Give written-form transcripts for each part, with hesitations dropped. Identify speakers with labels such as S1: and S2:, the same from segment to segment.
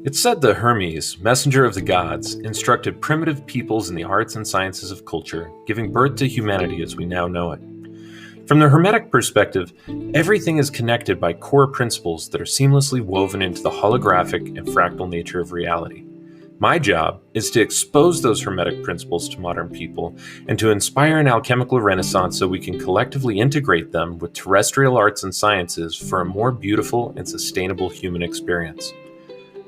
S1: It's said that Hermes, messenger of the gods, instructed primitive peoples in the arts and sciences of culture, giving birth to humanity as we now know it. From the Hermetic perspective, everything is connected by core principles that are seamlessly woven into the holographic and fractal nature of reality. My job is to expose those Hermetic principles to modern people and to inspire an alchemical renaissance so we can collectively integrate them with terrestrial arts and sciences for a more beautiful and sustainable human experience.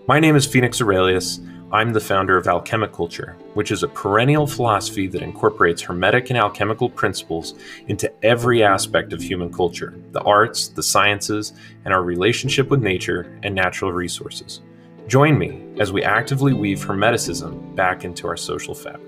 S1: My name is Phoenix Aurelius. I'm the founder of Alchemi-Culture, which is a perennial philosophy that incorporates Hermetic and alchemical principles into every aspect of human culture, the arts, the sciences, and our relationship with nature and natural resources. Join me as we actively weave Hermeticism back into our social fabric.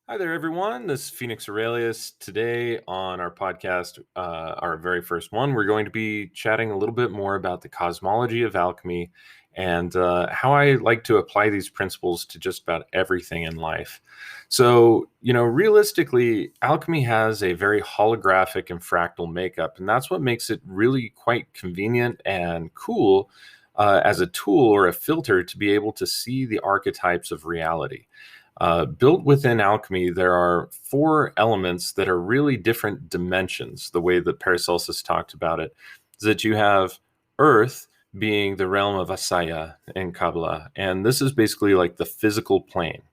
S1: Hi there, everyone. This is Phoenix Aurelius. Today on our podcast, our very first one, we're going to be chatting a little bit more about the cosmology of alchemy and how I like to apply these principles to just about everything in life. So, realistically, alchemy has a very holographic and fractal makeup, and that's what makes it really quite convenient and cool as a tool or a filter to be able to see the archetypes of reality. Built within alchemy, there are 4 elements that are really different dimensions. The way that Paracelsus talked about it is that you have earth being the realm of Asaya in Kabbalah, and this is basically like the physical plane.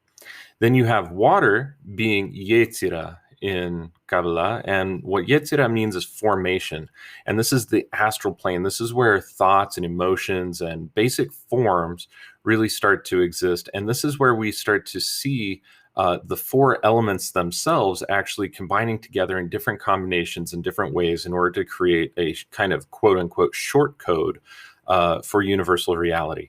S1: Then you have water being Yetzirah in Kabbalah, and what Yetzirah means is formation, and this is the astral plane. This is where thoughts and emotions and basic forms really start to exist, and this is where we start to see the 4 elements themselves actually combining together in different combinations in different ways in order to create a kind of quote-unquote short code for universal reality.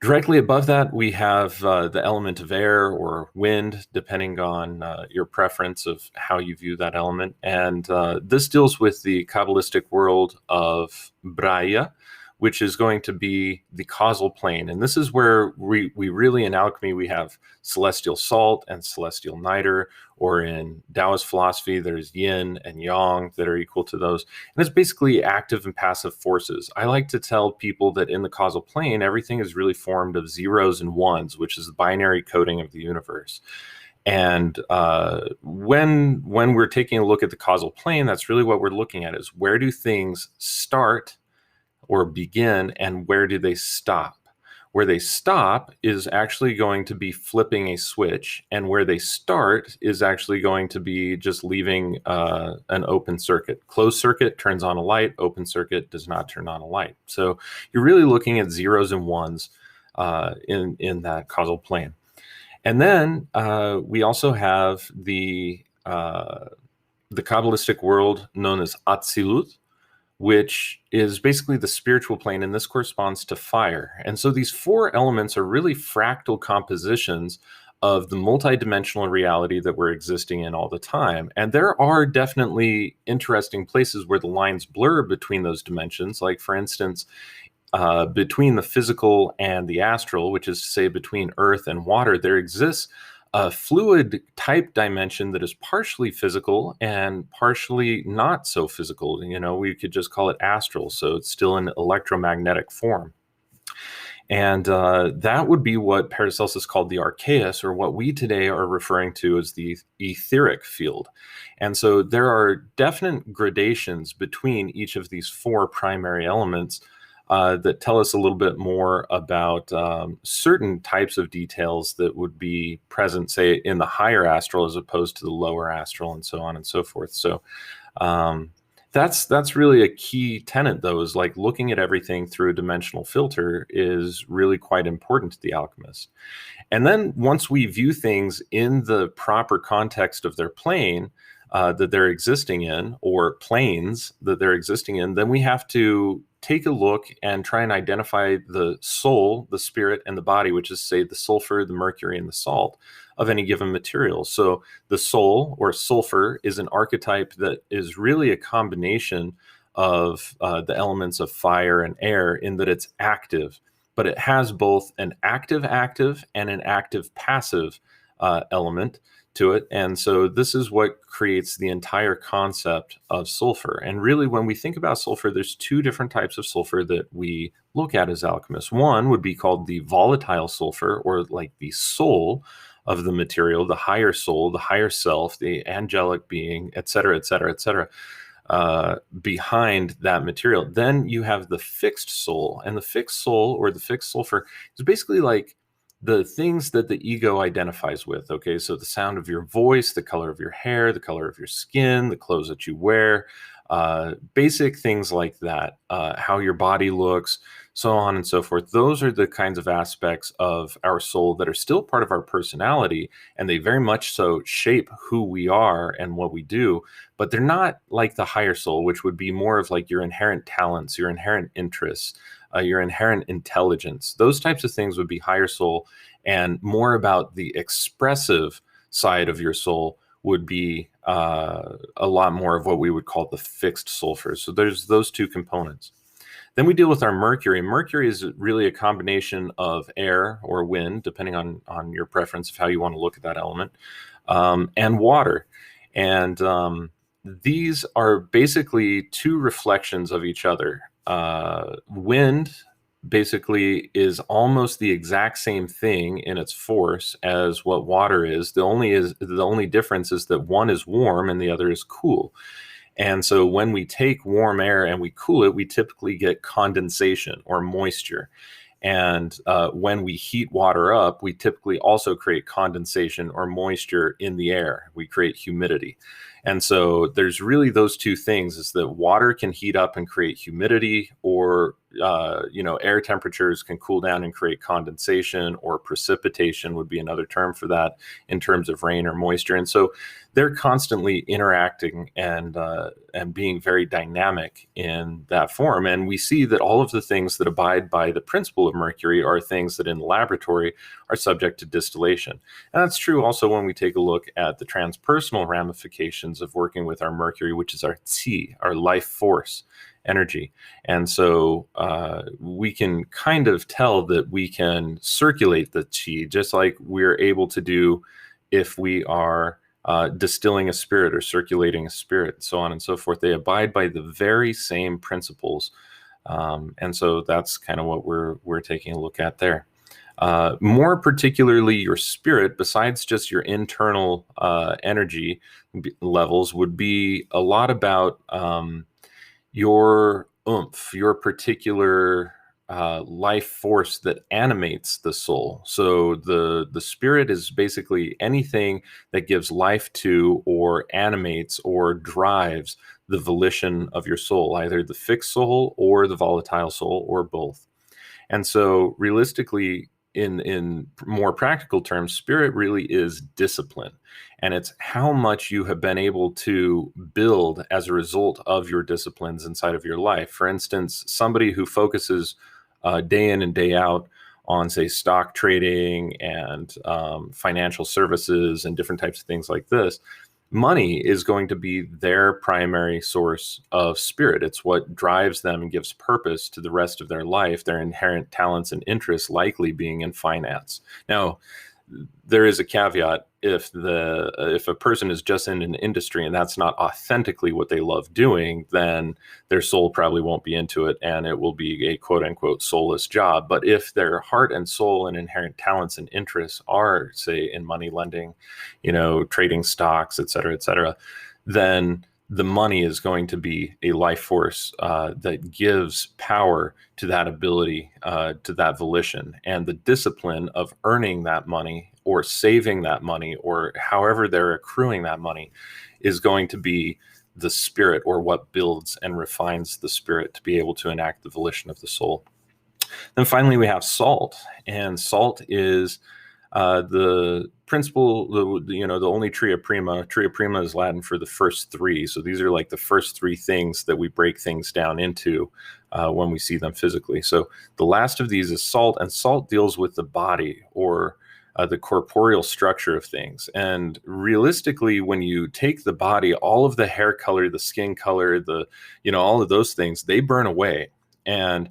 S1: Directly above that, we have the element of air or wind, depending on your preference of how you view that element. And this deals with the Kabbalistic world of Braya, which is going to be the causal plane. And this is where we really, in alchemy, we have celestial salt and celestial niter, or in Taoist philosophy, there's yin and yang that are equal to those. And it's basically active and passive forces. I like to tell people that in the causal plane, everything is really formed of zeros and ones, which is the binary coding of the universe. And when we're taking a look at the causal plane, that's really what we're looking at, is where do things start or begin, and where do they stop? Where they stop is actually going to be flipping a switch, and where they start is actually going to be just leaving an open circuit. Closed circuit turns on a light, open circuit does not turn on a light. So you're really looking at zeros and ones in that causal plane. And then we also have the Kabbalistic world known as Atzilut, which is basically the spiritual plane, and this corresponds to fire. And so these 4 elements are really fractal compositions of the multidimensional reality that we're existing in all the time. And there are definitely interesting places where the lines blur between those dimensions, like, for instance, between the physical and the astral, which is to say between earth and water, there exists a fluid type dimension that is partially physical and partially not so physical. We could just call it astral, so it's still in electromagnetic form. And that would be what Paracelsus called the archeus, or what we today are referring to as the etheric field. And so there are definite gradations between each of these 4 primary elements that tell us a little bit more about certain types of details that would be present, say, in the higher astral as opposed to the lower astral, and so on and so forth. So that's really a key tenet, though, is like looking at everything through a dimensional filter is really quite important to the alchemist. And then once we view things in the proper context of their plane that they're existing in, or planes that they're existing in, then we have to take a look and try and identify the soul, the spirit, and the body, which is, say, the sulfur, the mercury, and the salt of any given material. So the soul, or sulfur, is an archetype that is really a combination of the elements of fire and air, in that it's active, but it has both an active and an active passive element to it. And so this is what creates the entire concept of sulfur. And really, when we think about sulfur, there's two different types of sulfur that we look at as alchemists. One would be called the volatile sulfur, or like the soul of the material, the higher soul, the higher self, the angelic being, et cetera, et cetera, et cetera, behind that material. Then you have the fixed soul, and the fixed soul, or the fixed sulfur, is basically like the things that the ego identifies with. Okay, so the sound of your voice, the color of your hair, the color of your skin, the clothes that you wear, basic things like that, how your body looks, so on and so forth. Those are the kinds of aspects of our soul that are still part of our personality, and they very much so shape who we are and what we do, but they're not like the higher soul, which would be more of like your inherent talents, your inherent interests, your inherent intelligence. Those types of things would be higher soul, and more about the expressive side of your soul would be a lot more of what we would call the fixed sulfur. So there's those two components. Then we deal with our mercury. Mercury is really a combination of air or wind, depending on your preference of how you want to look at that element, and water. And these are basically two reflections of each other. Wind basically is almost the exact same thing in its force as what water is. The only difference is that one is warm and the other is cool. And so when we take warm air and we cool it, we typically get condensation or moisture. And when we heat water up, we typically also create condensation or moisture in the air. We create humidity. And so there's really those two things, is that water can heat up and create humidity, or air temperatures can cool down and create condensation, or precipitation would be another term for that in terms of rain or moisture. And so they're constantly interacting and being very dynamic in that form. And we see that all of the things that abide by the principle of mercury are things that in the laboratory are subject to distillation. And that's true also when we take a look at the transpersonal ramifications of working with our mercury, which is our qi, our life force energy. And so we can kind of tell that we can circulate the qi just like we're able to do if we are distilling a spirit or circulating a spirit, so on and so forth. They abide by the very same principles. And so that's kind of what we're taking a look at there. More particularly, your spirit, besides just your internal energy levels, would be a lot about your oomph, your particular life force that animates the soul. So the spirit is basically anything that gives life to, or animates, or drives the volition of your soul, either the fixed soul or the volatile soul, or both. And so realistically, in more practical terms, spirit really is discipline. And it's how much you have been able to build as a result of your disciplines inside of your life. For instance, somebody who focuses day in and day out on, say, stock trading and financial services and different types of things like this, money is going to be their primary source of spirit. It's what drives them and gives purpose to the rest of their life, their inherent talents and interests likely being in finance. Now, there is a caveat. If a person is just in an industry and that's not authentically what they love doing, then their soul probably won't be into it, and it will be a quote unquote soulless job. But if their heart and soul and inherent talents and interests are, say, in money lending, trading stocks, et cetera, then the money is going to be a life force that gives power to that ability, to that volition. And the discipline of earning that money, or saving that money, or however they're accruing that money, is going to be the spirit, or what builds and refines the spirit to be able to enact the volition of the soul. Then finally, we have salt. And salt is the principle, the only tria prima. Tria prima is Latin for the first three. So these are like the first three things that we break things down into when we see them physically. So the last of these is salt, and salt deals with the body, or the corporeal structure of things. And realistically, when you take the body, all of the hair color, the skin color, all of those things, they burn away. And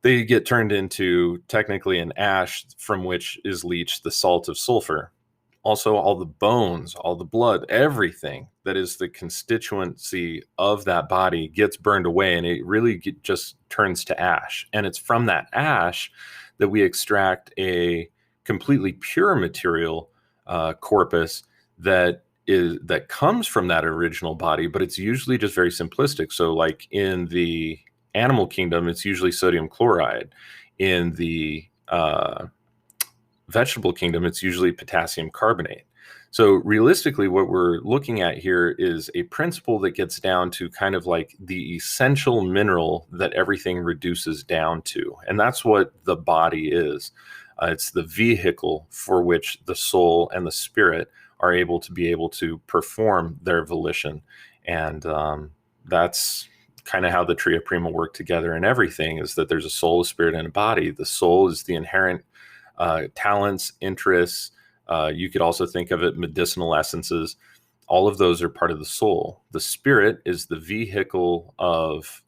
S1: they get turned into technically an ash from which is leached the salt of sulfur. also all the bones, all the blood, everything that is the constituency of that body gets burned away, and it really just turns to ash. And it's from that ash that we extract a completely pure material, corpus, that comes from that original body, but it's usually just very simplistic. So like in the animal kingdom, it's usually sodium chloride. In the vegetable kingdom, it's usually potassium carbonate. So realistically, what we're looking at here is a principle that gets down to kind of like the essential mineral that everything reduces down to. And that's what the body is. It's the vehicle for which the soul and the spirit are able to perform their volition. And that's kind of how the Tria Prima work together, and everything is that there's a soul, a spirit, and a body. The soul is the inherent talents, interests. You could also think of it medicinal essences. All of those are part of the soul. The spirit is the vehicle of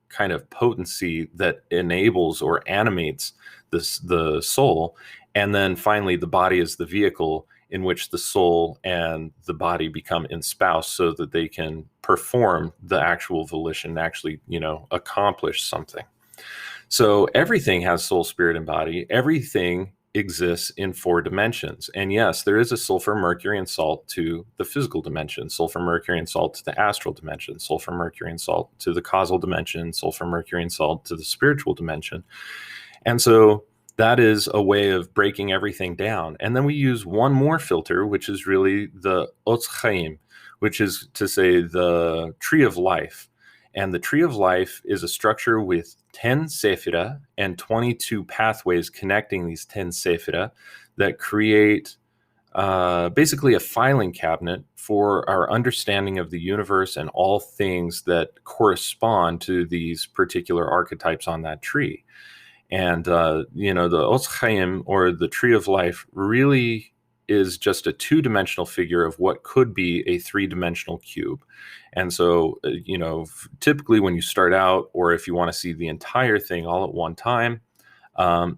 S1: kind of potency that enables or animates the soul. And then finally, the body is the vehicle in which the soul and the body become espoused so that they can perform the actual volition, actually, accomplish something. So everything has soul, spirit, and body. Everything exists in 4 dimensions. And yes, there is a sulfur, mercury, and salt to the physical dimension, sulfur, mercury, and salt to the astral dimension, sulfur, mercury, and salt to the causal dimension, sulfur, mercury, and salt to the spiritual dimension. And so that is a way of breaking everything down. And then we use one more filter, which is really the Otz Chaim, which is to say the tree of life. And the tree of life is a structure with 10 sephira and 22 pathways connecting these 10 sephira that create basically a filing cabinet for our understanding of the universe and all things that correspond to these particular archetypes on that tree. And, the Otz Chaim, or the tree of life, really is just a 2-dimensional figure of what could be a 3-dimensional cube. And so, typically when you start out, or if you want to see the entire thing all at one time,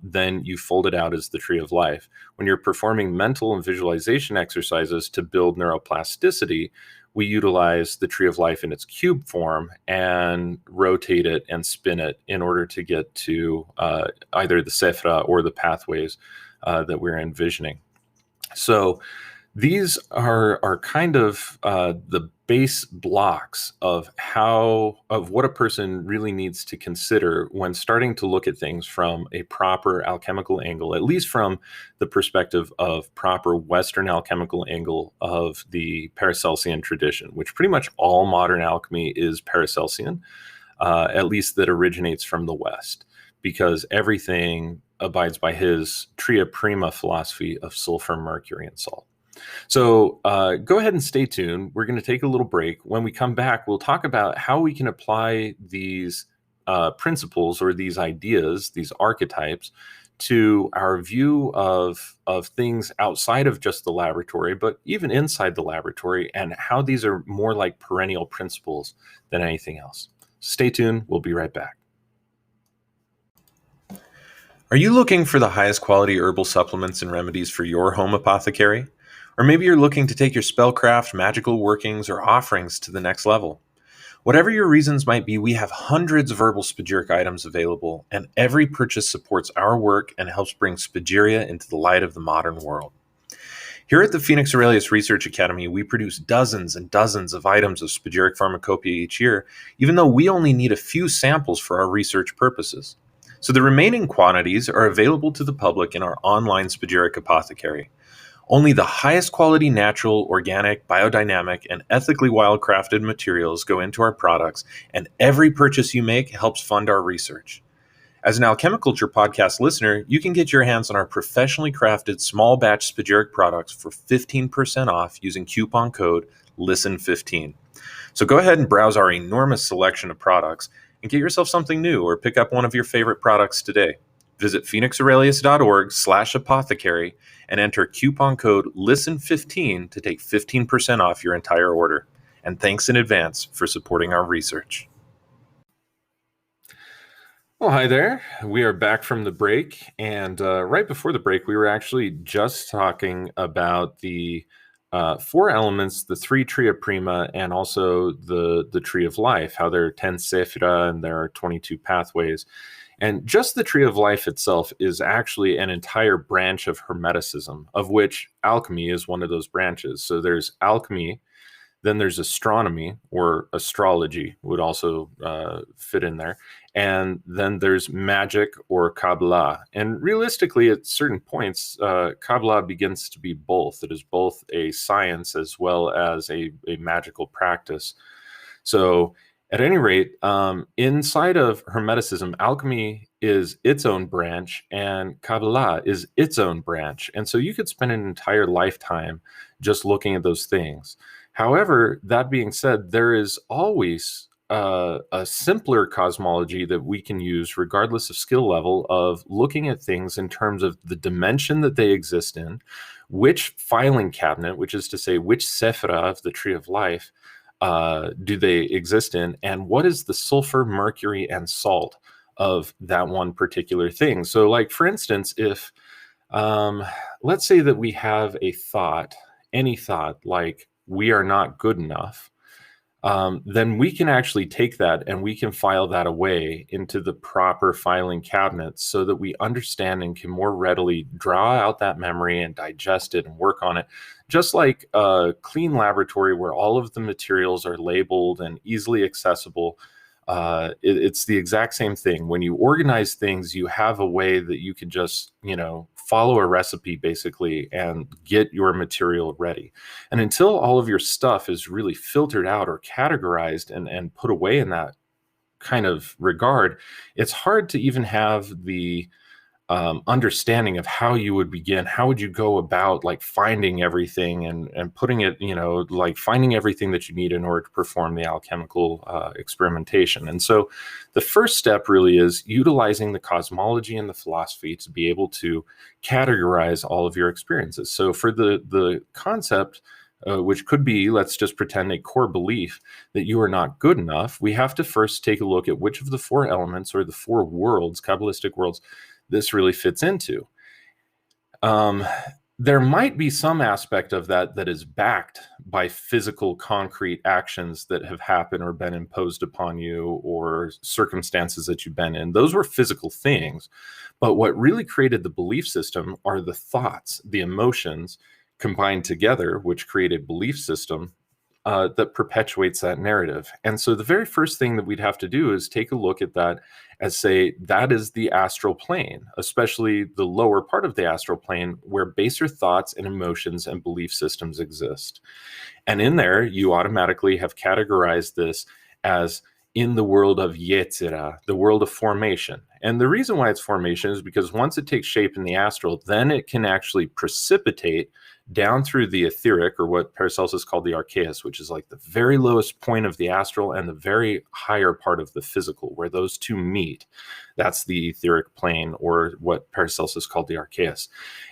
S1: then you fold it out as the tree of life. When you're performing mental and visualization exercises to build neuroplasticity, we utilize the tree of life in its cube form and rotate it and spin it in order to get to either the sephira or the pathways that we're envisioning. So these are kind of the base blocks of what a person really needs to consider when starting to look at things from a proper alchemical angle, at least from the perspective of proper Western alchemical angle of the Paracelsian tradition, which pretty much all modern alchemy is Paracelsian, at least that originates from the West, because everything abides by his Tria Prima philosophy of sulfur, mercury, and salt. So go ahead and stay tuned. We're going to take a little break. When we come back, we'll talk about how we can apply these principles or these ideas, these archetypes, to our view of things outside of just the laboratory, but even inside the laboratory, and how these are more like perennial principles than anything else. Stay tuned. We'll be right back. Are you looking for the highest quality herbal supplements and remedies for your home apothecary? Or maybe you're looking to take your spellcraft, magical workings, or offerings to the next level. Whatever your reasons might be, we have hundreds of herbal spagyric items available, and every purchase supports our work and helps bring Spagyria into the light of the modern world. Here at the Phoenix Aurelius Research Academy, we produce dozens and dozens of items of spagyric pharmacopoeia each year, even though we only need a few samples for our research purposes. So the remaining quantities are available to the public in our online spagyric apothecary. Only the highest quality natural, organic, biodynamic, and ethically wildcrafted materials go into our products, and every purchase you make helps fund our research. As an Alchemi-Culture podcast listener, you can get your hands on our professionally crafted small batch spagyric products for 15% off using coupon code LISTEN15. So go ahead and browse our enormous selection of products and get yourself something new, or pick up one of your favorite products today. Visit phoenixaurelius.org/apothecary and enter coupon code LISTEN15 to take 15% off your entire order. And thanks in advance for supporting our research. Well, hi there. We are back from the break, and right before the break, we were actually just talking about the four elements: the three tria prima, and also the tree of life. How there are 10 sephira and there are 22 pathways, and just the tree of life itself is actually an entire branch of Hermeticism, of which alchemy is one of those branches. So there's alchemy. Then there's astronomy, or astrology would also fit in there. And then there's magic, or Kabbalah. And realistically, at certain points, Kabbalah begins to be both. It is both a science as well as a magical practice. So, at any rate, inside of Hermeticism, alchemy is its own branch and Kabbalah is its own branch. And so you could spend an entire lifetime just looking at those things. However, that being said, there is always a simpler cosmology that we can use, regardless of skill level, of looking at things in terms of the dimension that they exist in, which filing cabinet, which is to say, which sephira of the tree of life do they exist in, and what is the sulfur, mercury, and salt of that one particular thing. So, like, for instance, if let's say that we have a thought, any thought, like we are not good enough, then we can actually take that and we can file that away into the proper filing cabinets so that we understand and can more readily draw out that memory and digest it and work on it. Just like a clean laboratory where all of the materials are labeled and easily accessible, it's the exact same thing. When you organize things, you have a way that you can just, follow a recipe basically and get your material ready. And until all of your stuff is really filtered out or categorized and put away in that kind of regard, it's hard to even have the understanding of how you would begin. How would you go about like finding everything and putting it, like finding everything that you need in order to perform the alchemical experimentation. And so the first step really is utilizing the cosmology and the philosophy to be able to categorize all of your experiences. So for the concept, which could be, let's just pretend, a core belief that you are not good enough, we have to first take a look at which of the four elements or the four worlds, Kabbalistic worlds, this really fits into. There might be some aspect of that is backed by physical, concrete actions that have happened or been imposed upon you, or circumstances that you've been in. Those were physical things. But what really created the belief system are the thoughts, the emotions combined together, which create a belief system that perpetuates that narrative. And so the very first thing that we'd have to do is take a look at that as, say, that is the astral plane, especially the lower part of the astral plane where baser thoughts and emotions and belief systems exist. And in there, you automatically have categorized this as in the world of Yetzirah, the world of formation. And the reason why it's formation is because once it takes shape in the astral, then it can actually precipitate down through the etheric, or what Paracelsus called the archeus, which is like the very lowest point of the astral and the very higher part of the physical, where those two meet. That's the etheric plane, or what Paracelsus called the archeus.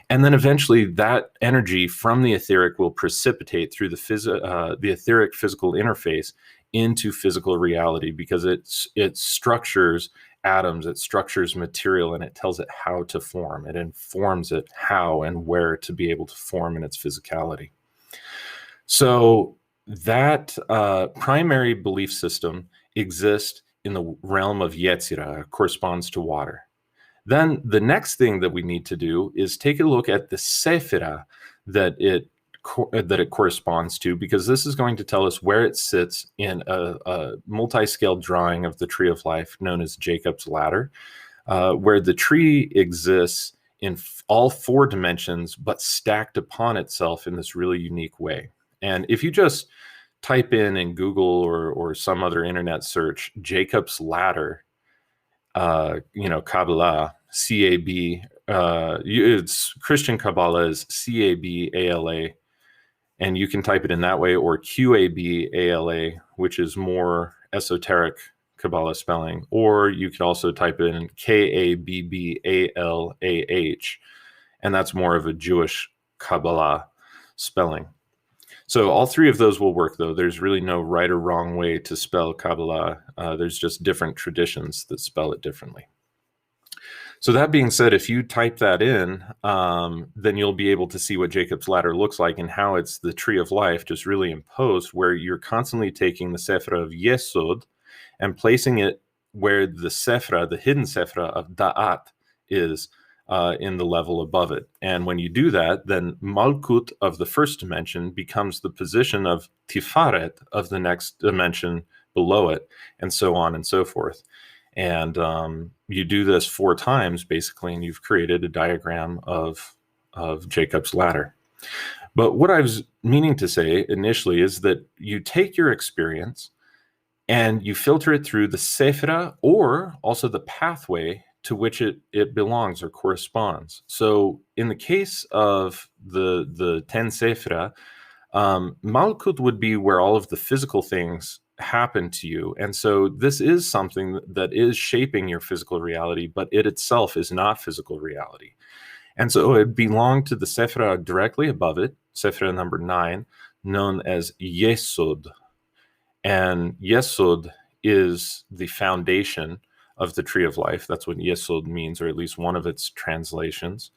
S1: And then eventually that energy from the etheric will precipitate through the etheric physical interface into physical reality, because it structures atoms, it structures material, and it tells it how to form. It informs it how and where to be able to form in its physicality. So that primary belief system exists in the realm of Yetzirah, corresponds to water. Then the next thing that we need to do is take a look at the sephira that it corresponds to, because this is going to tell us where it sits in a multi-scale drawing of the tree of life known as Jacob's ladder, where the tree exists in all four dimensions but stacked upon itself in this really unique way. And if you just type in Google or some other internet search Jacob's ladder, Kabbalah, C-A-B, it's Christian Kabbalah is C-A-B-A-L-A, and you can type it in that way, or Q-A-B-A-L-A, which is more esoteric Kabbalah spelling, or you could also type in K-A-B-B-A-L-A-H, and that's more of a Jewish Kabbalah spelling. So all three of those will work, though. There's really no right or wrong way to spell Kabbalah. There's just different traditions that spell it differently. So that being said, if you type that in, then you'll be able to see what Jacob's ladder looks like and how it's the tree of life, just really imposed, where you're constantly taking the Sephra of Yesod and placing it where the Sephra, the hidden Sephra of Da'at, is in the level above it. And when you do that, then Malkut of the first dimension becomes the position of Tifaret of the next dimension below it, and so on and so forth. And you do this 4 times, basically, and you've created a diagram of Jacob's ladder. But what I was meaning to say initially is that you take your experience and you filter it through the sephra or also the pathway to which it belongs or corresponds. So in the case of the 10 sephra, Malkut would be where all of the physical things happen to you. And so this is something that is shaping your physical reality, but it itself is not physical reality. And so it belonged to the Sephra directly above it, Sephra number 9, known as Yesod. And Yesod is the foundation of the tree of life. That's what Yesod means, or at least one of its translations.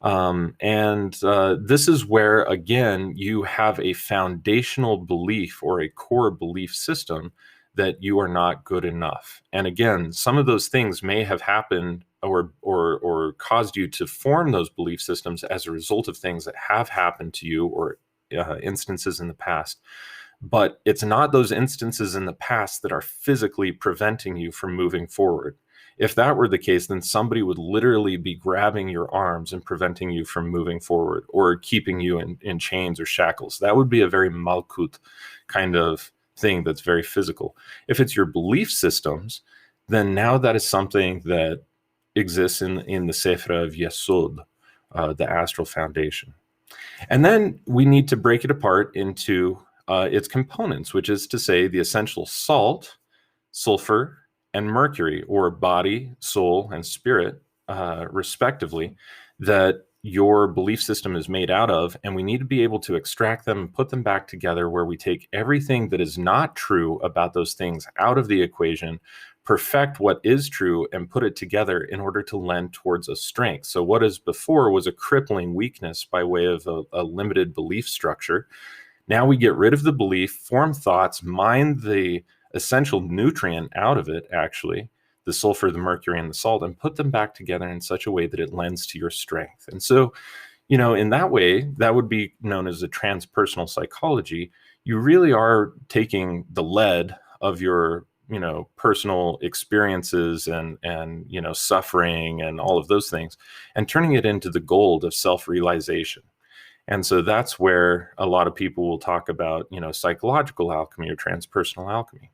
S1: This is where, again, you have a foundational belief or a core belief system that you are not good enough. And again, some of those things may have happened or caused you to form those belief systems as a result of things that have happened to you or instances in the past. But it's not those instances in the past that are physically preventing you from moving forward. If that were the case, then somebody would literally be grabbing your arms and preventing you from moving forward or keeping you in chains or shackles. That would be a very malkut kind of thing that's very physical. If it's your belief systems, then now that is something that exists in the Sephra of Yesod, the astral foundation. And then we need to break it apart into its components, which is to say the essential salt, sulfur, and mercury, or body, soul, and spirit, respectively, that your belief system is made out of. And we need to be able to extract them and put them back together, where we take everything that is not true about those things out of the equation, perfect what is true, and put it together in order to lend towards a strength. So what is before was a crippling weakness by way of a limited belief structure. Now we get rid of the belief, form thoughts, mine the essential nutrient out of it, actually, the sulfur, the mercury, and the salt, and put them back together in such a way that it lends to your strength. And so, in that way, that would be known as a transpersonal psychology. You really are taking the lead of your, personal experiences and suffering and all of those things, and turning it into the gold of self-realization. And so that's where a lot of people will talk about, psychological alchemy or transpersonal alchemy.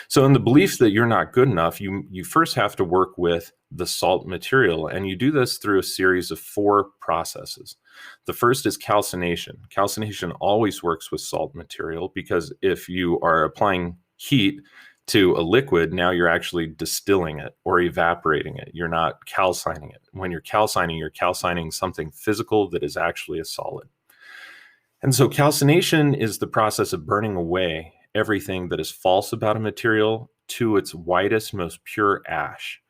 S1: So in the belief that you're not good enough, you first have to work with the salt material, and you do this through a series of 4 processes. The first is calcination. Calcination always works with salt material, because if you are applying heat to a liquid, now you're actually distilling it or evaporating it. You're not calcining it. When you're calcining something physical that is actually a solid. And so calcination is the process of burning away everything that is false about a material to its whitest, most pure ash.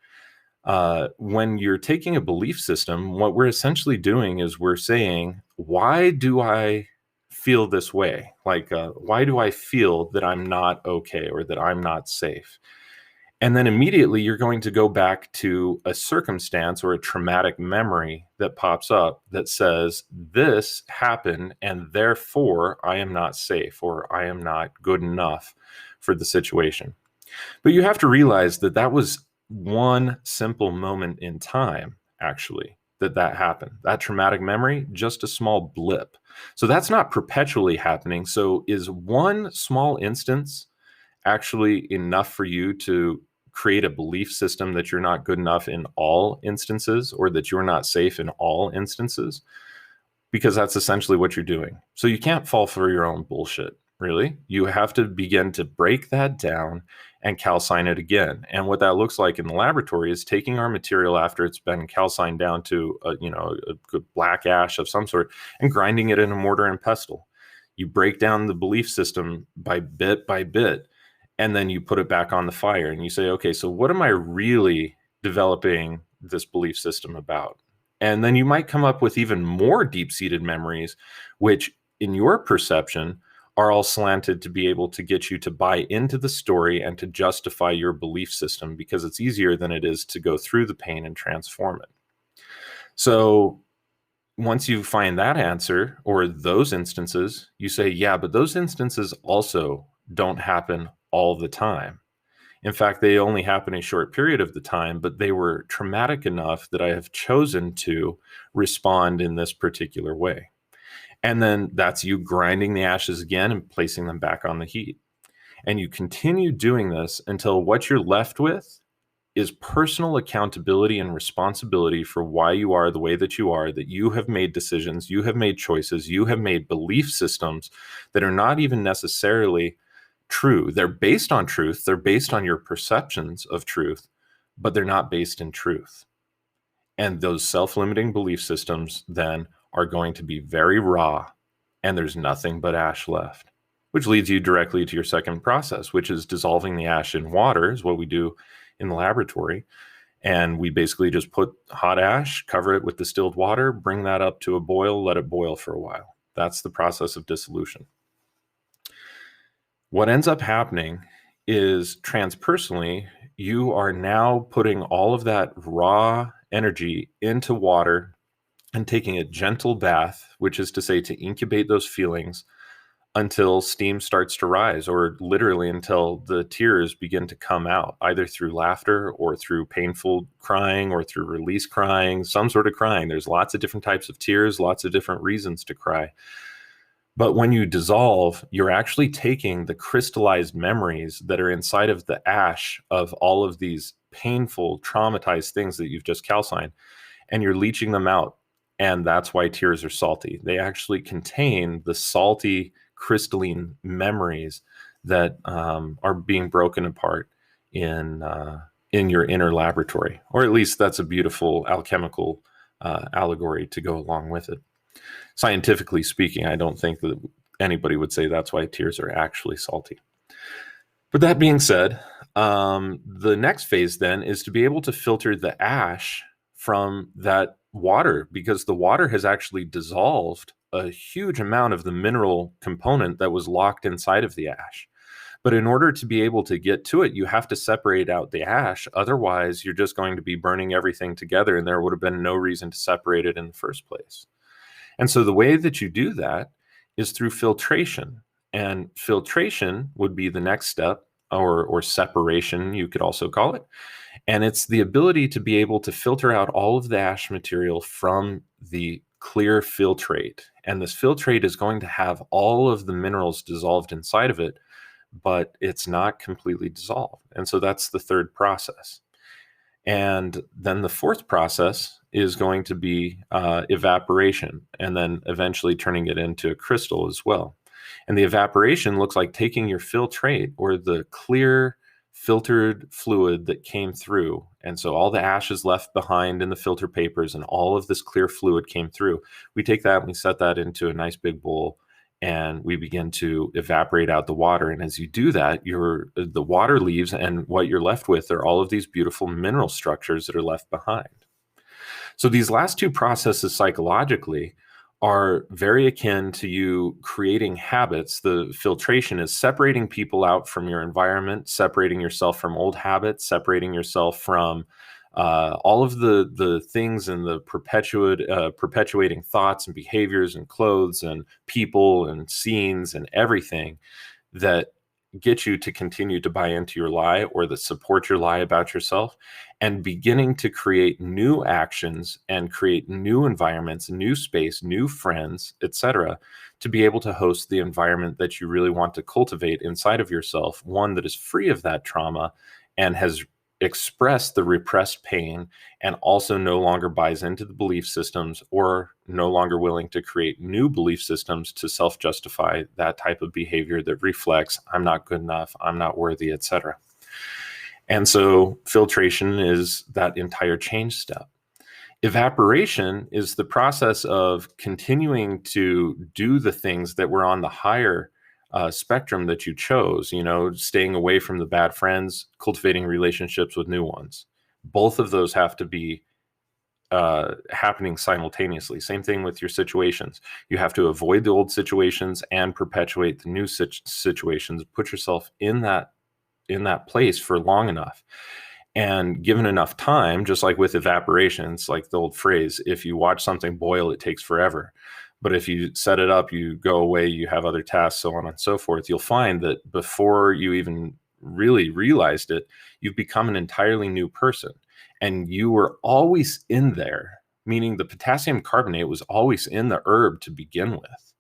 S1: When you're taking a belief system, what we're essentially doing is we're saying, why do I feel this way? Like, why do I feel that I'm not okay or that I'm not safe? And then immediately you're going to go back to a circumstance or a traumatic memory that pops up that says, this happened and therefore I am not safe or I am not good enough for the situation. But you have to realize that that was one simple moment in time, actually, that happened. That traumatic memory, just a small blip. So that's not perpetually happening. So is one small instance actually enough for you to create a belief system that you're not good enough in all instances, or that you're not safe in all instances? Because that's essentially what you're doing. So you can't fall for your own bullshit, really. You have to begin to break that down and calcine it again. And what that looks like in the laboratory is taking our material after it's been calcined down to a good black ash of some sort, and grinding it in a mortar and pestle. You break down the belief system by bit, and then you put it back on the fire and you say, okay, so what am I really developing this belief system about. And then you might come up with even more deep-seated memories, which in your perception are all slanted to be able to get you to buy into the story and to justify your belief system, because it's easier than it is to go through the pain and transform it. So once you find that answer or those instances, you say, yeah, but those instances also don't happen all the time. In fact, they only happen a short period of the time, but they were traumatic enough that I have chosen to respond in this particular way. And then that's you grinding the ashes again and placing them back on the heat. And you continue doing this until what you're left with is personal accountability and responsibility for why you are the way that you are, that you have made decisions, you have made choices, you have made belief systems that are not even necessarily true. They're based on truth, they're based on your perceptions of truth, but they're not based in truth. And those self-limiting belief systems then are going to be very raw, and there's nothing but ash left, which leads you directly to your second process, which is dissolving the ash in water, is what we do in the laboratory. And we basically just put hot ash, cover it with distilled water, bring that up to a boil, let it boil for a while. That's the process of dissolution. What ends up happening is transpersonally, you are now putting all of that raw energy into water and taking a gentle bath, which is to say to incubate those feelings until steam starts to rise, or literally until the tears begin to come out, either through laughter or through painful crying or through release crying, some sort of crying. There's lots of different types of tears, lots of different reasons to cry. But when you dissolve, you're actually taking the crystallized memories that are inside of the ash of all of these painful, traumatized things that you've just calcined, and you're leaching them out. And that's why tears are salty. They actually contain the salty, crystalline memories that are being broken apart in your inner laboratory. Or at least that's a beautiful alchemical allegory to go along with it. Scientifically speaking, I don't think that anybody would say that's why tears are actually salty. But that being said, the next phase then is to be able to filter the ash from that water, because the water has actually dissolved a huge amount of the mineral component that was locked inside of the ash. But in order to be able to get to it, you have to separate out the ash. Otherwise, you're just going to be burning everything together, and there would have been no reason to separate it in the first place. And so the way that you do that is through filtration. And filtration would be the next step, or separation, you could also call it. And it's the ability to be able to filter out all of the ash material from the clear filtrate. And this filtrate is going to have all of the minerals dissolved inside of it, but it's not completely dissolved. And so that's the third process. And then the fourth process is going to be evaporation, and then eventually turning it into a crystal as well. And the evaporation looks like taking your filtrate, or the clear filtered fluid that came through. And so all the ash is left behind in the filter papers, and all of this clear fluid came through. We take that and we set that into a nice big bowl, and we begin to evaporate out the water. And as you do that, the water leaves, and what you're left with are all of these beautiful mineral structures that are left behind. So these last two processes psychologically are very akin to you creating habits. The filtration is separating people out from your environment, separating yourself from old habits, separating yourself from all of the things and the perpetuating thoughts and behaviors and clothes and people and scenes and everything that get you to continue to buy into your lie, or that support your lie about yourself, and beginning to create new actions and create new environments, new space, new friends, etc., to be able to host the environment that you really want to cultivate inside of yourself, one that is free of that trauma and has expressed the repressed pain, and also no longer buys into the belief systems, or no longer willing to create new belief systems to self-justify that type of behavior that reflects, I'm not good enough, I'm not worthy, etc. And so filtration is that entire change step. Evaporation is the process of continuing to do the things that were on the higher spectrum that you chose, staying away from the bad friends, cultivating relationships with new ones. Both of those have to be happening simultaneously. Same thing with your situations. You have to avoid the old situations and perpetuate the new situations. Put yourself in that place for long enough. And given enough time, just like with evaporation, it's like the old phrase, if you watch something boil, it takes forever. But if you set it up, you go away, you have other tasks, so on and so forth, you'll find that before you even really realized it, you've become an entirely new person. And you were always in there, meaning the potassium carbonate was always in the herb to begin with.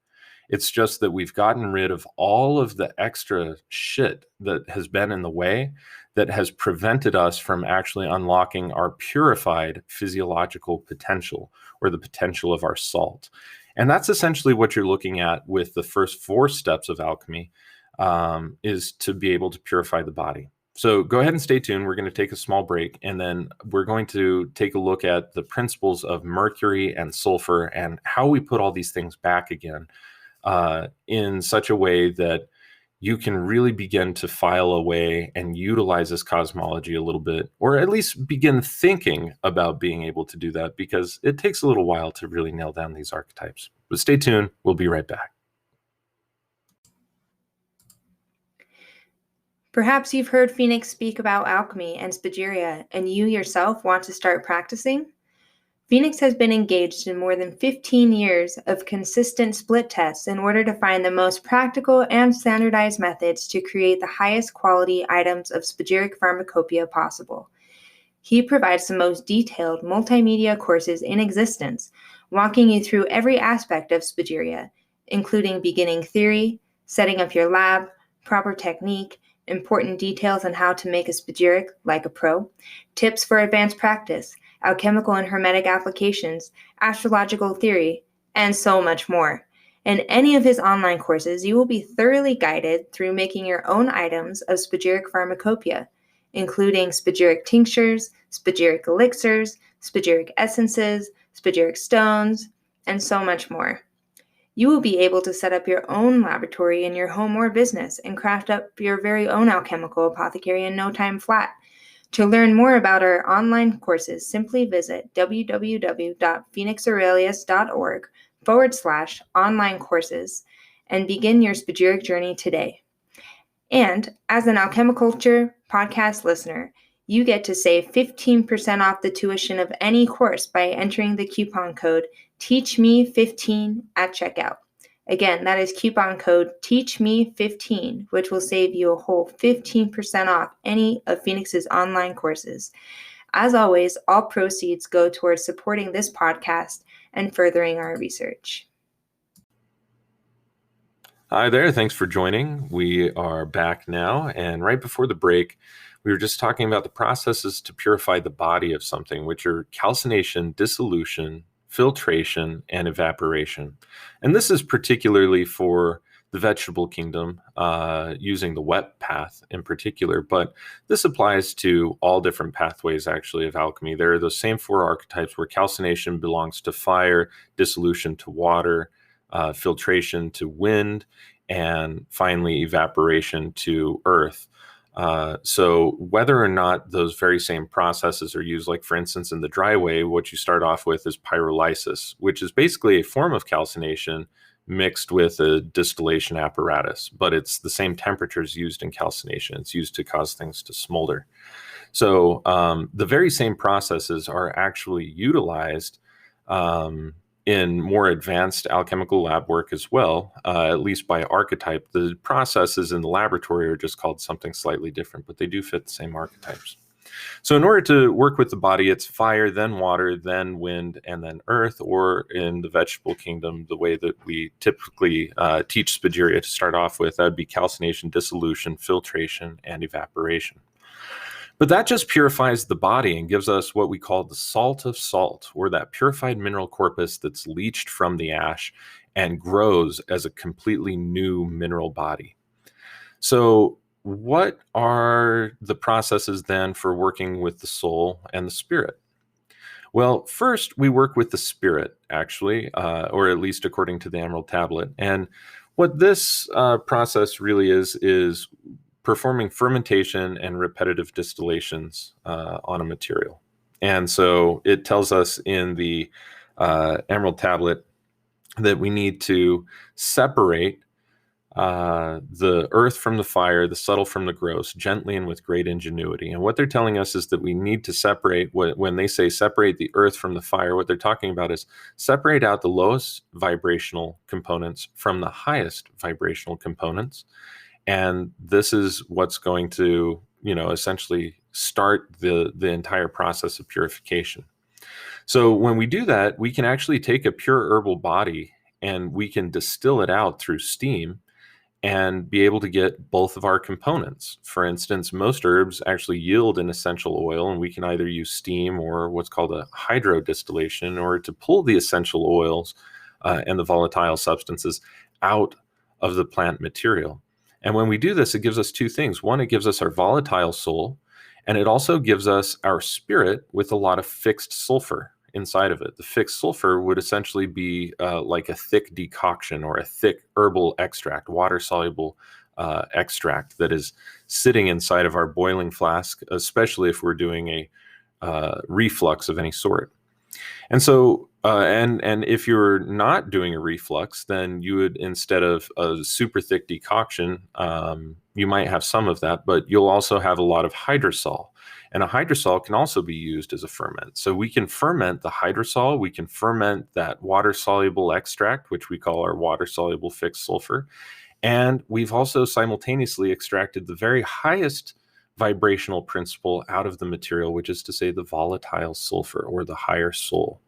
S1: It's just that we've gotten rid of all of the extra shit that has been in the way that has prevented us from actually unlocking our purified physiological potential, or the potential of our salt. And that's essentially what you're looking at with the first 4 steps of alchemy, is to be able to purify the body. So go ahead and stay tuned. We're going to take a small break, and then we're going to take a look at the principles of mercury and sulfur and how we put all these things back again, in such a way that you can really begin to file away and utilize this cosmology a little bit, or at least begin thinking about being able to do that, because it takes a little while to really nail down these archetypes. But stay tuned. We'll be right back.
S2: Perhaps you've heard Phoenix speak about alchemy and Spagyria, and you yourself want to start practicing? Phoenix has been engaged in more than 15 years of consistent split tests in order to find the most practical and standardized methods to create the highest quality items of spagyric pharmacopoeia possible. He provides the most detailed multimedia courses in existence, walking you through every aspect of Spagyria, including beginning theory, setting up your lab, proper technique, important details on how to make a spagyric like a pro, tips for advanced practice, alchemical and hermetic applications, astrological theory, and so much more. In any of his online courses, you will be thoroughly guided through making your own items of spagyric pharmacopoeia, including spagyric tinctures, spagyric elixirs, spagyric essences, spagyric stones, and so much more. You will be able to set up your own laboratory in your home or business and craft up your very own alchemical apothecary in no time flat. To learn more about our online courses, simply visit www.phoenixaurelius.org/online courses and begin your spagyric journey today. And as an Alchemi-Culture podcast listener, you get to save 15% off the tuition of any course by entering the coupon code TEACHME15 at checkout. Again, that is coupon code TEACHME15, which will save you a whole 15% off any of Phoenix's online courses. As always, all proceeds go towards supporting this podcast and furthering our research.
S1: Hi there. Thanks for joining. We are back now. And right before the break, we were just talking about the processes to purify the body of something, which are calcination, dissolution, filtration, and evaporation. And this is particularly for the vegetable kingdom, using the wet path in particular, but this applies to all different pathways actually of alchemy. There are those same 4 archetypes where calcination belongs to fire, dissolution to water, filtration to wind, and finally evaporation to earth. So whether or not those very same processes are used, like for instance in the dry way, what you start off with is pyrolysis, which is basically a form of calcination mixed with a distillation apparatus, but it's the same temperatures used in calcination. It's used to cause things to smolder. So the very same processes are actually utilized in more advanced alchemical lab work as well, at least by archetype. The processes in the laboratory are just called something slightly different, but they do fit the same archetypes. So in order to work with the body, it's fire, then water, then wind, and then earth, or in the vegetable kingdom, the way that we typically teach Spagyria to start off with, that would be calcination, dissolution, filtration, and evaporation. But that just purifies the body and gives us what we call the salt of salt, or that purified mineral corpus that's leached from the ash and grows as a completely new mineral body. So what are the processes then for working with the soul and the spirit? Well, first we work with the spirit, actually, or at least according to the Emerald Tablet. And what this process really is performing fermentation and repetitive distillations on a material. And so it tells us in the Emerald Tablet that we need to separate the earth from the fire, the subtle from the gross, gently and with great ingenuity. And what they're telling us is that we need to separate, when they say separate the earth from the fire, what they're talking about is separate out the lowest vibrational components from the highest vibrational components. And this is what's going to, essentially start the entire process of purification. So when we do that, we can actually take a pure herbal body and we can distill it out through steam and be able to get both of our components. For instance, most herbs actually yield an essential oil, and we can either use steam or what's called a hydrodistillation in order to pull the essential oils and the volatile substances out of the plant material. And when we do this, it gives us two things. One, it gives us our volatile soul, and it also gives us our spirit with a lot of fixed sulfur inside of it. The fixed sulfur would essentially be like a thick decoction or a thick herbal extract, water-soluble extract that is sitting inside of our boiling flask, especially if we're doing a reflux of any sort. And so, and if you're not doing a reflux, then you would, instead of a super thick decoction, you might have some of that, but you'll also have a lot of hydrosol. And a hydrosol can also be used as a ferment. So we can ferment the hydrosol, we can ferment that water-soluble extract, which we call our water-soluble fixed sulfur. And we've also simultaneously extracted the very highest vibrational principle out of the material, which is to say the volatile sulfur or the higher soul.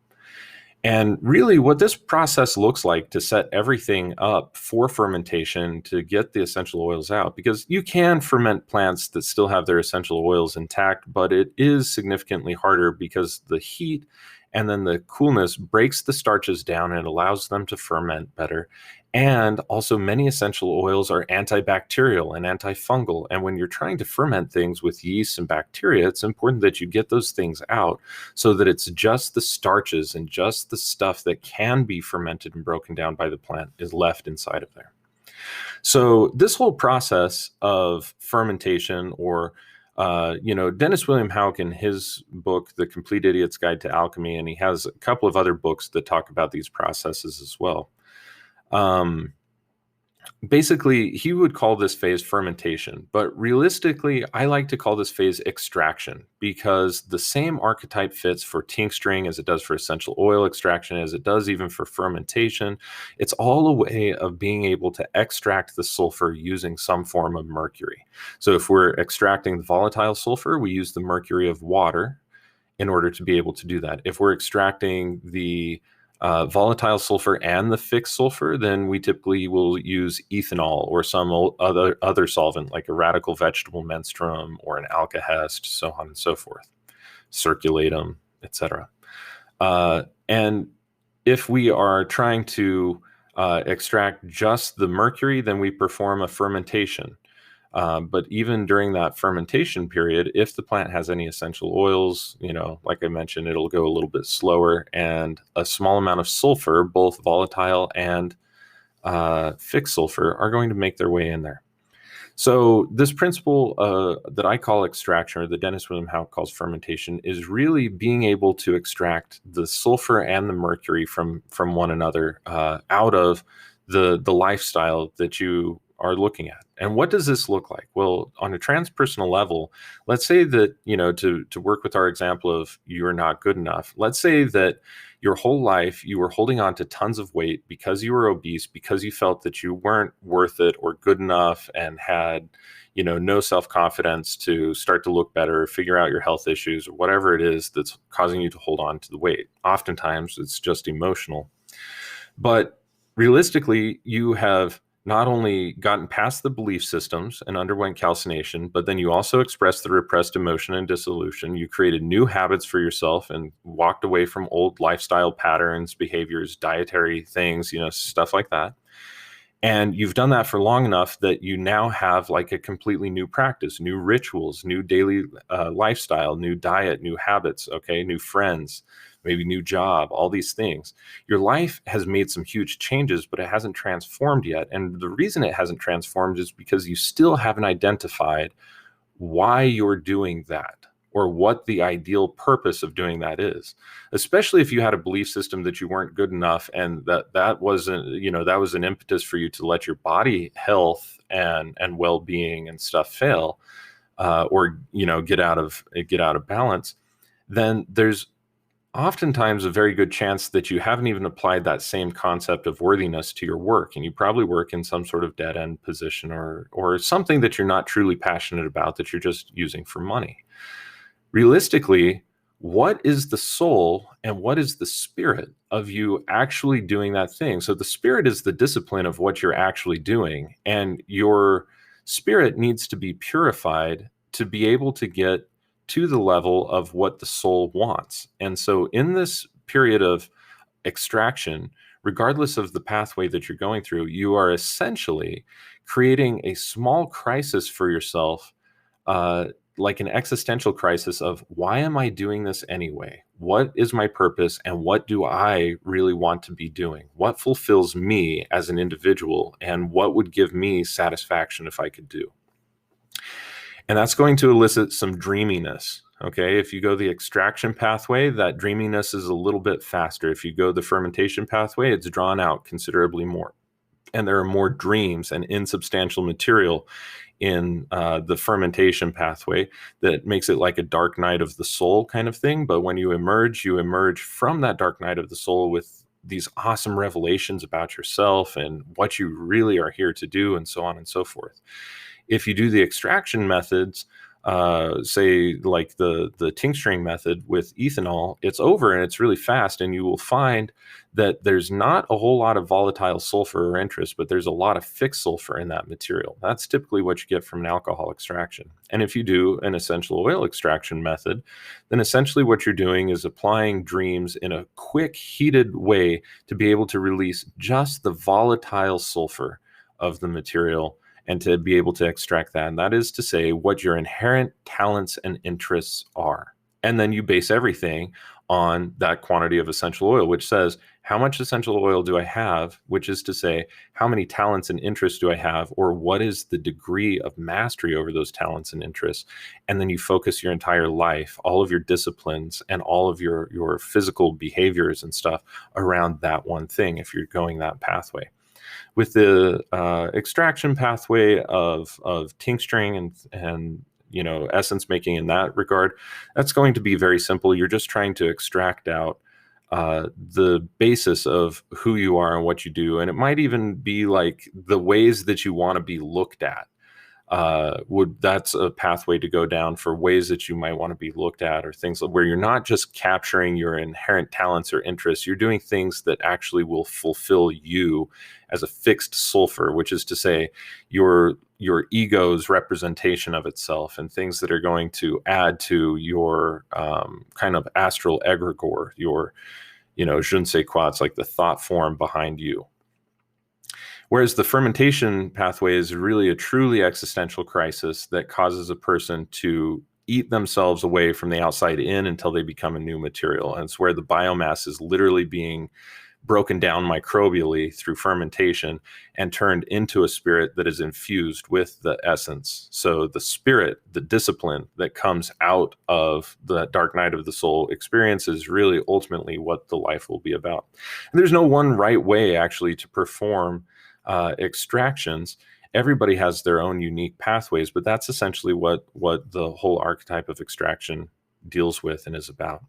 S1: And really what this process looks like to set everything up for fermentation to get the essential oils out, because you can ferment plants that still have their essential oils intact, but it is significantly harder because the heat and then the coolness breaks the starches down and allows them to ferment better. And also many essential oils are antibacterial and antifungal. And when you're trying to ferment things with yeast and bacteria, it's important that you get those things out so that it's just the starches and just the stuff that can be fermented and broken down by the plant is left inside of there. So this whole process of fermentation, or Dennis William Houck, in his book, The Complete Idiot's Guide to Alchemy, and he has a couple of other books that talk about these processes as well. Basically, he would call this phase fermentation, but realistically, I like to call this phase extraction, because the same archetype fits for tincturing as it does for essential oil extraction, as it does even for fermentation. It's all a way of being able to extract the sulfur using some form of mercury. So if we're extracting the volatile sulfur, we use the mercury of water in order to be able to do that. If we're extracting the volatile sulfur and the fixed sulfur, then we typically will use ethanol or some other solvent like a radical vegetable menstruum or an alkahest, so on and so forth, circulatum, etc. And if we are trying to extract just the mercury, then we perform a fermentation. But even during that fermentation period, if the plant has any essential oils, like I mentioned, it'll go a little bit slower, and a small amount of sulfur, both volatile and fixed sulfur, are going to make their way in there. So this principle that I call extraction, or that Dennis William Houck calls fermentation, is really being able to extract the sulfur and the mercury from one another out of the lifestyle that you are looking at. And what does this look like? Well, on a transpersonal level, let's say that, to work with our example of you're not good enough, let's say that your whole life you were holding on to tons of weight because you were obese, because you felt that you weren't worth it or good enough, and had, no self-confidence to start to look better, figure out your health issues, or whatever it is that's causing you to hold on to the weight. Oftentimes it's just emotional. But realistically, you have not only gotten past the belief systems and underwent calcination, but then you also expressed the repressed emotion and dissolution. You created new habits for yourself and walked away from old lifestyle patterns, behaviors, dietary things, stuff like that. And you've done that for long enough that you now have like a completely new practice, new rituals, new daily lifestyle, new diet, new habits, new friends, maybe new job, all these things. Your life has made some huge changes, but it hasn't transformed yet. And the reason it hasn't transformed is because you still haven't identified why you're doing that. or what the ideal purpose of doing that is, especially if you had a belief system that you weren't good enough, and that wasn't, that was an impetus for you to let your body health and well-being and stuff fail, or get out of balance. Then there's oftentimes a very good chance that you haven't even applied that same concept of worthiness to your work, and you probably work in some sort of dead end position, or something that you're not truly passionate about, that you're just using for money. Realistically, what is the soul and what is the spirit of you actually doing that thing? So the spirit is the discipline of what you're actually doing, and your spirit needs to be purified to be able to get to the level of what the soul wants. And so in this period of extraction, regardless of the pathway that you're going through, you are essentially creating a small crisis for yourself, like an existential crisis of, why am I doing this anyway? What is my purpose, and what do I really want to be doing? What fulfills me as an individual, and what would give me satisfaction if I could do? And that's going to elicit some dreaminess. Okay, if you go the extraction pathway, that dreaminess is a little bit faster. If you go the fermentation pathway, it's drawn out considerably more. And there are more dreams and insubstantial material in the fermentation pathway that makes it like a dark night of the soul kind of thing. But when you emerge from that dark night of the soul with these awesome revelations about yourself and what you really are here to do, and so on and so forth. If you do the extraction methods, say like the tincturing method with ethanol, it's over and it's really fast, and you will find that there's not a whole lot of volatile sulfur or interest, but there's a lot of fixed sulfur in that material. That's typically what you get from an alcohol extraction. And if you do an essential oil extraction method, then essentially what you're doing is applying dreams in a quick, heated way to be able to release just the volatile sulfur of the material, and to be able to extract that. And that is to say, what your inherent talents and interests are. And then you base everything on that quantity of essential oil, which says, how much essential oil do I have? Which is to say, how many talents and interests do I have? Or what is the degree of mastery over those talents and interests? And then you focus your entire life, all of your disciplines, and all of your physical behaviors and stuff around that one thing, if you're going that pathway. With the extraction pathway of tincturing and essence making in that regard, that's going to be very simple. You're just trying to extract out the basis of who you are and what you do, and it might even be like the ways that you want to be looked at. That's a pathway to go down for ways that you might want to be looked at, or things where you're not just capturing your inherent talents or interests. You're doing things that actually will fulfill you as a fixed sulfur, which is to say your ego's representation of itself, and things that are going to add to your kind of astral egregore, your je ne sais quoi. It's like the thought form behind you. Whereas the fermentation pathway is really a truly existential crisis that causes a person to eat themselves away from the outside in until they become a new material. And it's where the biomass is literally being broken down microbially through fermentation and turned into a spirit that is infused with the essence. So the spirit, the discipline that comes out of the dark night of the soul experience is really ultimately what the life will be about. And there's no one right way actually to perform extractions. Everybody has their own unique pathways, but that's essentially what the whole archetype of extraction deals with and is about.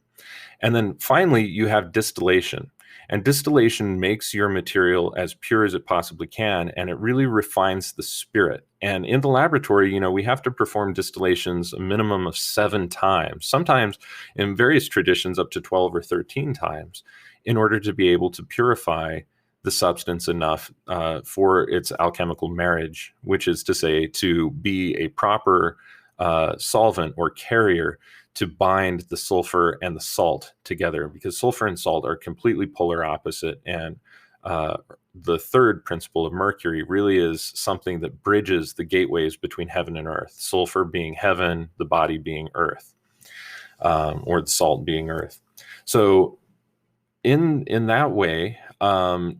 S1: And then finally, you have distillation. And distillation makes your material as pure as it possibly can, and it really refines the spirit. And in the laboratory, we have to perform distillations a minimum of 7 times, sometimes in various traditions up to 12 or 13 times, in order to be able to purify the substance enough for its alchemical marriage, which is to say, to be a proper solvent or carrier to bind the sulfur and the salt together, because sulfur and salt are completely polar opposite. And the third principle of Mercury really is something that bridges the gateways between heaven and earth, sulfur being heaven, the body being earth, or the salt being earth. So in that way,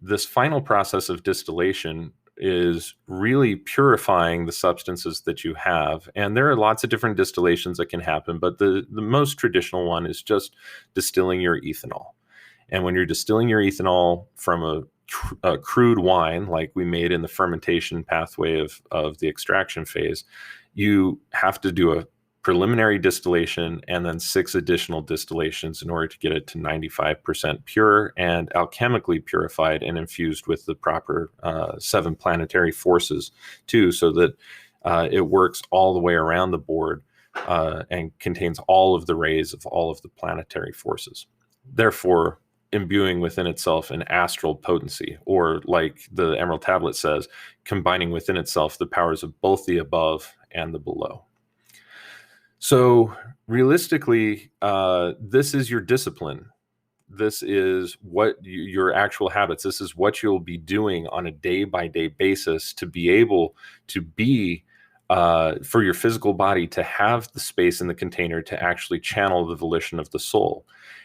S1: this final process of distillation is really purifying the substances that you have. And there are lots of different distillations that can happen, but the most traditional one is just distilling your ethanol. And when you're distilling your ethanol from a crude wine, like we made in the fermentation pathway of the extraction phase, you have to do a preliminary distillation and then 6 additional distillations in order to get it to 95% pure and alchemically purified and infused with the proper 7 planetary forces too, so that it works all the way around the board and contains all of the rays of all of the planetary forces, therefore imbuing within itself an astral potency, or like the Emerald Tablet says, combining within itself the powers of both the above and the below. So realistically, this is your discipline. This is what your actual habits, this is what you'll be doing on a day-by-day basis to be able to be, for your physical body to have the space in the container to actually channel the volition of the soul.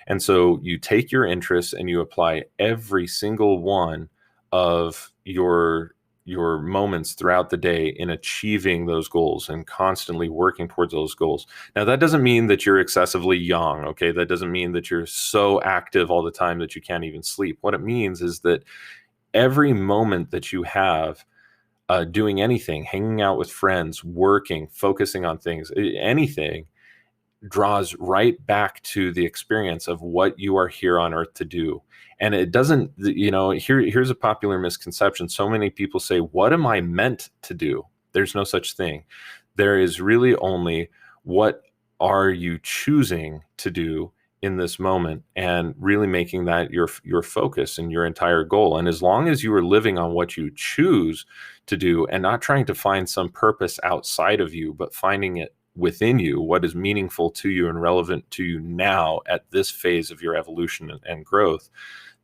S1: And so you take your interests and you apply every single one of your moments throughout the day in achieving those goals and constantly working towards those goals. Now, that doesn't mean that you're excessively young, okay? That doesn't mean that you're so active all the time that you can't even sleep. What it means is that every moment that you have doing anything, hanging out with friends, working, focusing on things, anything, draws right back to the experience of what you are here on earth to do. And it doesn't, here's a popular misconception. So many people say, what am I meant to do? There's no such thing. There is really only, what are you choosing to do in this moment, and really making that your focus and your entire goal. And as long as you are living on what you choose to do and not trying to find some purpose outside of you, but finding it within you, what is meaningful to you and relevant to you now at this phase of your evolution and growth,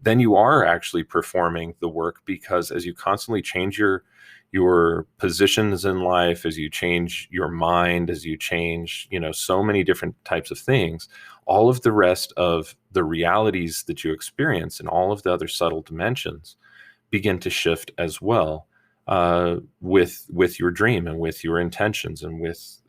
S1: then you are actually performing the work. Because as you constantly change your positions in life, as you change your mind, as you change, so many different types of things, all of the rest of the realities that you experience and all of the other subtle dimensions begin to shift as well, with your dream and with your intentions and with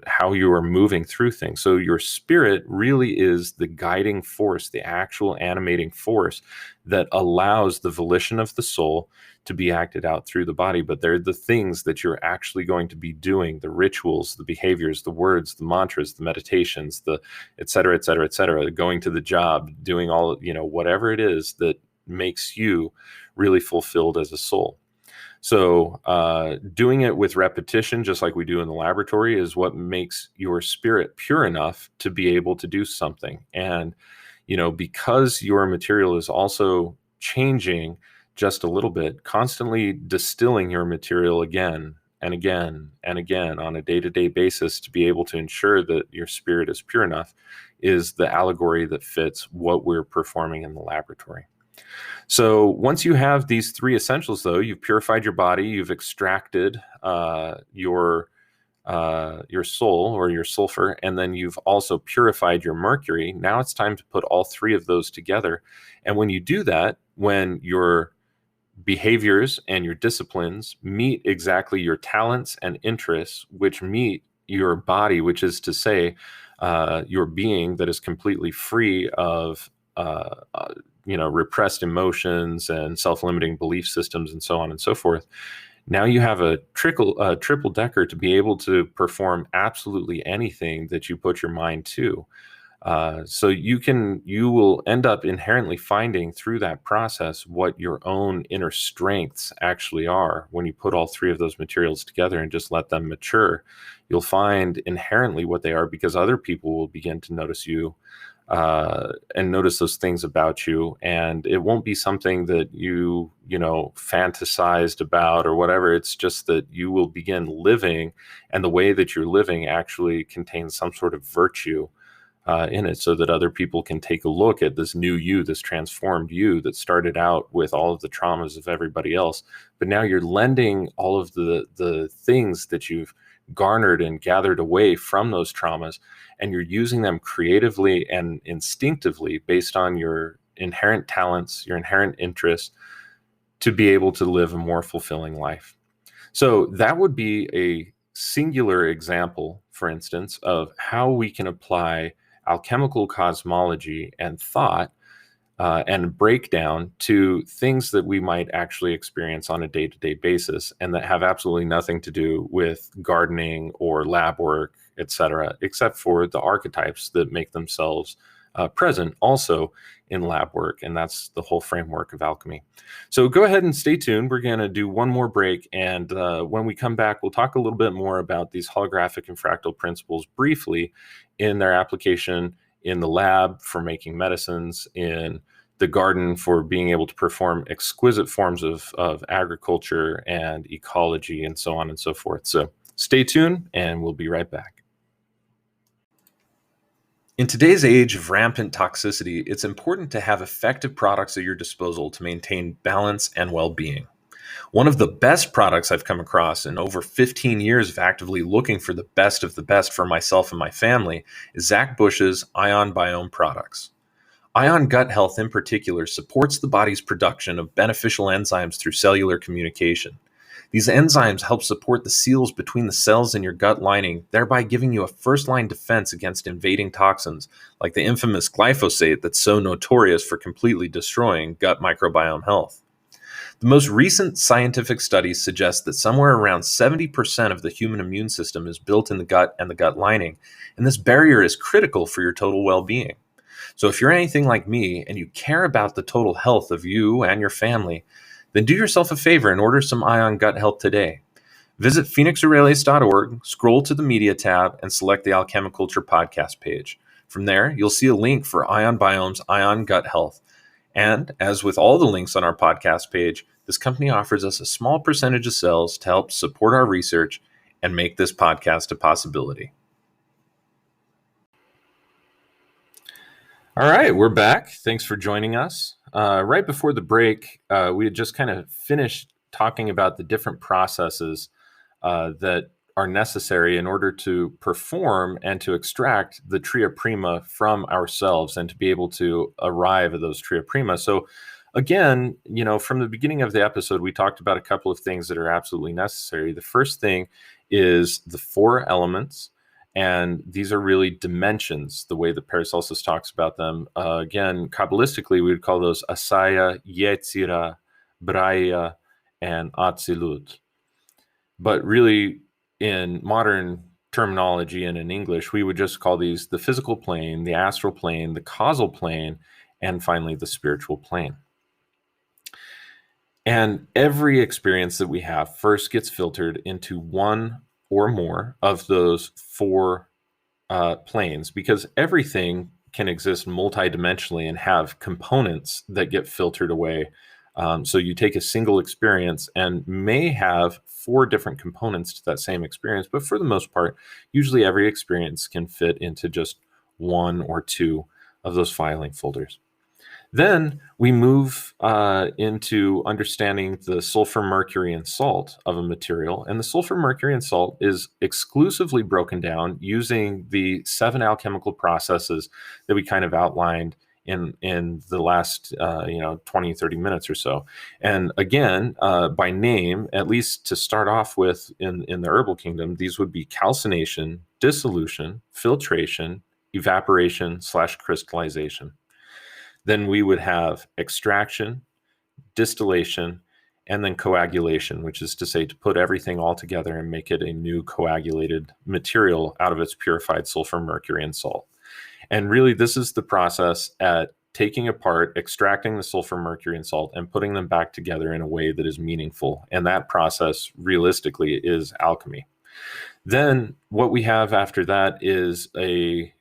S1: how you are moving through things. So your spirit really is the guiding force, the actual animating force that allows the volition of the soul to be acted out through the body. But they're the things that you're actually going to be doing, the rituals, the behaviors, the words, the mantras, the meditations, the et cetera, et cetera, et cetera, going to the job, doing all, whatever it is that makes you really fulfilled as a soul. So doing it with repetition, just like we do in the laboratory, is what makes your spirit pure enough to be able to do something. And, because your material is also changing just a little bit, constantly distilling your material again and again and again on a day-to-day basis to be able to ensure that your spirit is pure enough is the allegory that fits what we're performing in the laboratory. So once you have these 3 essentials, though, you've purified your body, you've extracted your soul or your sulfur, and then you've also purified your mercury. Now it's time to put all 3 of those together. And when you do that, when your behaviors and your disciplines meet exactly your talents and interests, which meet your body, which is to say, your being that is completely free of repressed emotions and self-limiting belief systems and so on and so forth. Now you have a triple decker to be able to perform absolutely anything that you put your mind to. So you will end up inherently finding through that process what your own inner strengths actually are. When you put all 3 of those materials together and just let them mature, you'll find inherently what they are, because other people will begin to notice you and notice those things about you. And it won't be something that you fantasized about or whatever. It's just that you will begin living, and the way that you're living actually contains some sort of virtue in it, so that other people can take a look at this new you, this transformed you that started out with all of the traumas of everybody else. But now you're lending all of the things that you've garnered and gathered away from those traumas, and you're using them creatively and instinctively based on your inherent talents, your inherent interests, to be able to live a more fulfilling life. So that would be a singular example, for instance, of how we can apply alchemical cosmology and thought and breakdown to things that we might actually experience on a day-to-day basis and that have absolutely nothing to do with gardening or lab work, etc., except for the archetypes that make themselves present also in lab work. And that's the whole framework of alchemy. So go ahead and stay tuned. We're going to do one more break. And when we come back, we'll talk a little bit more about these holographic and fractal principles briefly in their application in the lab for making medicines, in the garden for being able to perform exquisite forms of agriculture and ecology and so on and so forth. So stay tuned and we'll be right back. In today's age of rampant toxicity, it's important to have effective products at your disposal to maintain balance and well-being. One of the best products I've come across in over 15 years of actively looking for the best of the best for myself and my family is Zach Bush's ION Biome products. ION Gut Health in particular supports the body's production of beneficial enzymes through cellular communication. These enzymes help support the seals between the cells in your gut lining, thereby giving you a first-line defense against invading toxins like the infamous glyphosate that's so notorious for completely destroying gut microbiome health. The most recent scientific studies suggest that somewhere around 70% of the human immune system is built in the gut and the gut lining, and this barrier is critical for your total well-being. So if you're anything like me and you care about the total health of you and your family, then do yourself a favor and order some ION Gut Health today. Visit phoenixaurelius.org, scroll to the Media tab, and select the Alchemi-Culture podcast page. From there, you'll see a link for ION Biome's ION Gut Health. And as with all the links on our podcast page, this company offers us a small percentage of sales to help support our research and make this podcast a possibility. All right, we're back. Thanks for joining us. Right before the break, we had just kind of finished talking about the different processes that are necessary in order to perform and to extract the tria prima from ourselves and to be able to arrive at those tria prima. So again, from the beginning of the episode, we talked about a couple of things that are absolutely necessary. The first thing is the 4 elements. And these are really dimensions, the way that Paracelsus talks about them. Again, Kabbalistically, we would call those Asaya, Yetzira, Braya, and Atzilut. But really, in modern terminology and in English, we would just call these the physical plane, the astral plane, the causal plane, and finally the spiritual plane. And every experience that we have first gets filtered into one or more of those 4 planes, because everything can exist multidimensionally and have components that get filtered away. So you take a single experience and may have 4 different components to that same experience, but for the most part, usually every experience can fit into just 1 or 2 of those filing folders. Then we move into understanding the sulfur, mercury, and salt of a material. And the sulfur, mercury, and salt is exclusively broken down using the 7 alchemical processes that we kind of outlined in the last 20, 30 minutes or so. And again, by name, at least to start off with in the herbal kingdom, these would be calcination, dissolution, filtration, evaporation / crystallization. Then we would have extraction, distillation, and then coagulation, which is to say to put everything all together and make it a new coagulated material out of its purified sulfur, mercury, and salt. And really, this is the process at taking apart, extracting the sulfur, mercury, and salt, and putting them back together in a way that is meaningful. And that process, realistically, is alchemy. Then what we have after that is a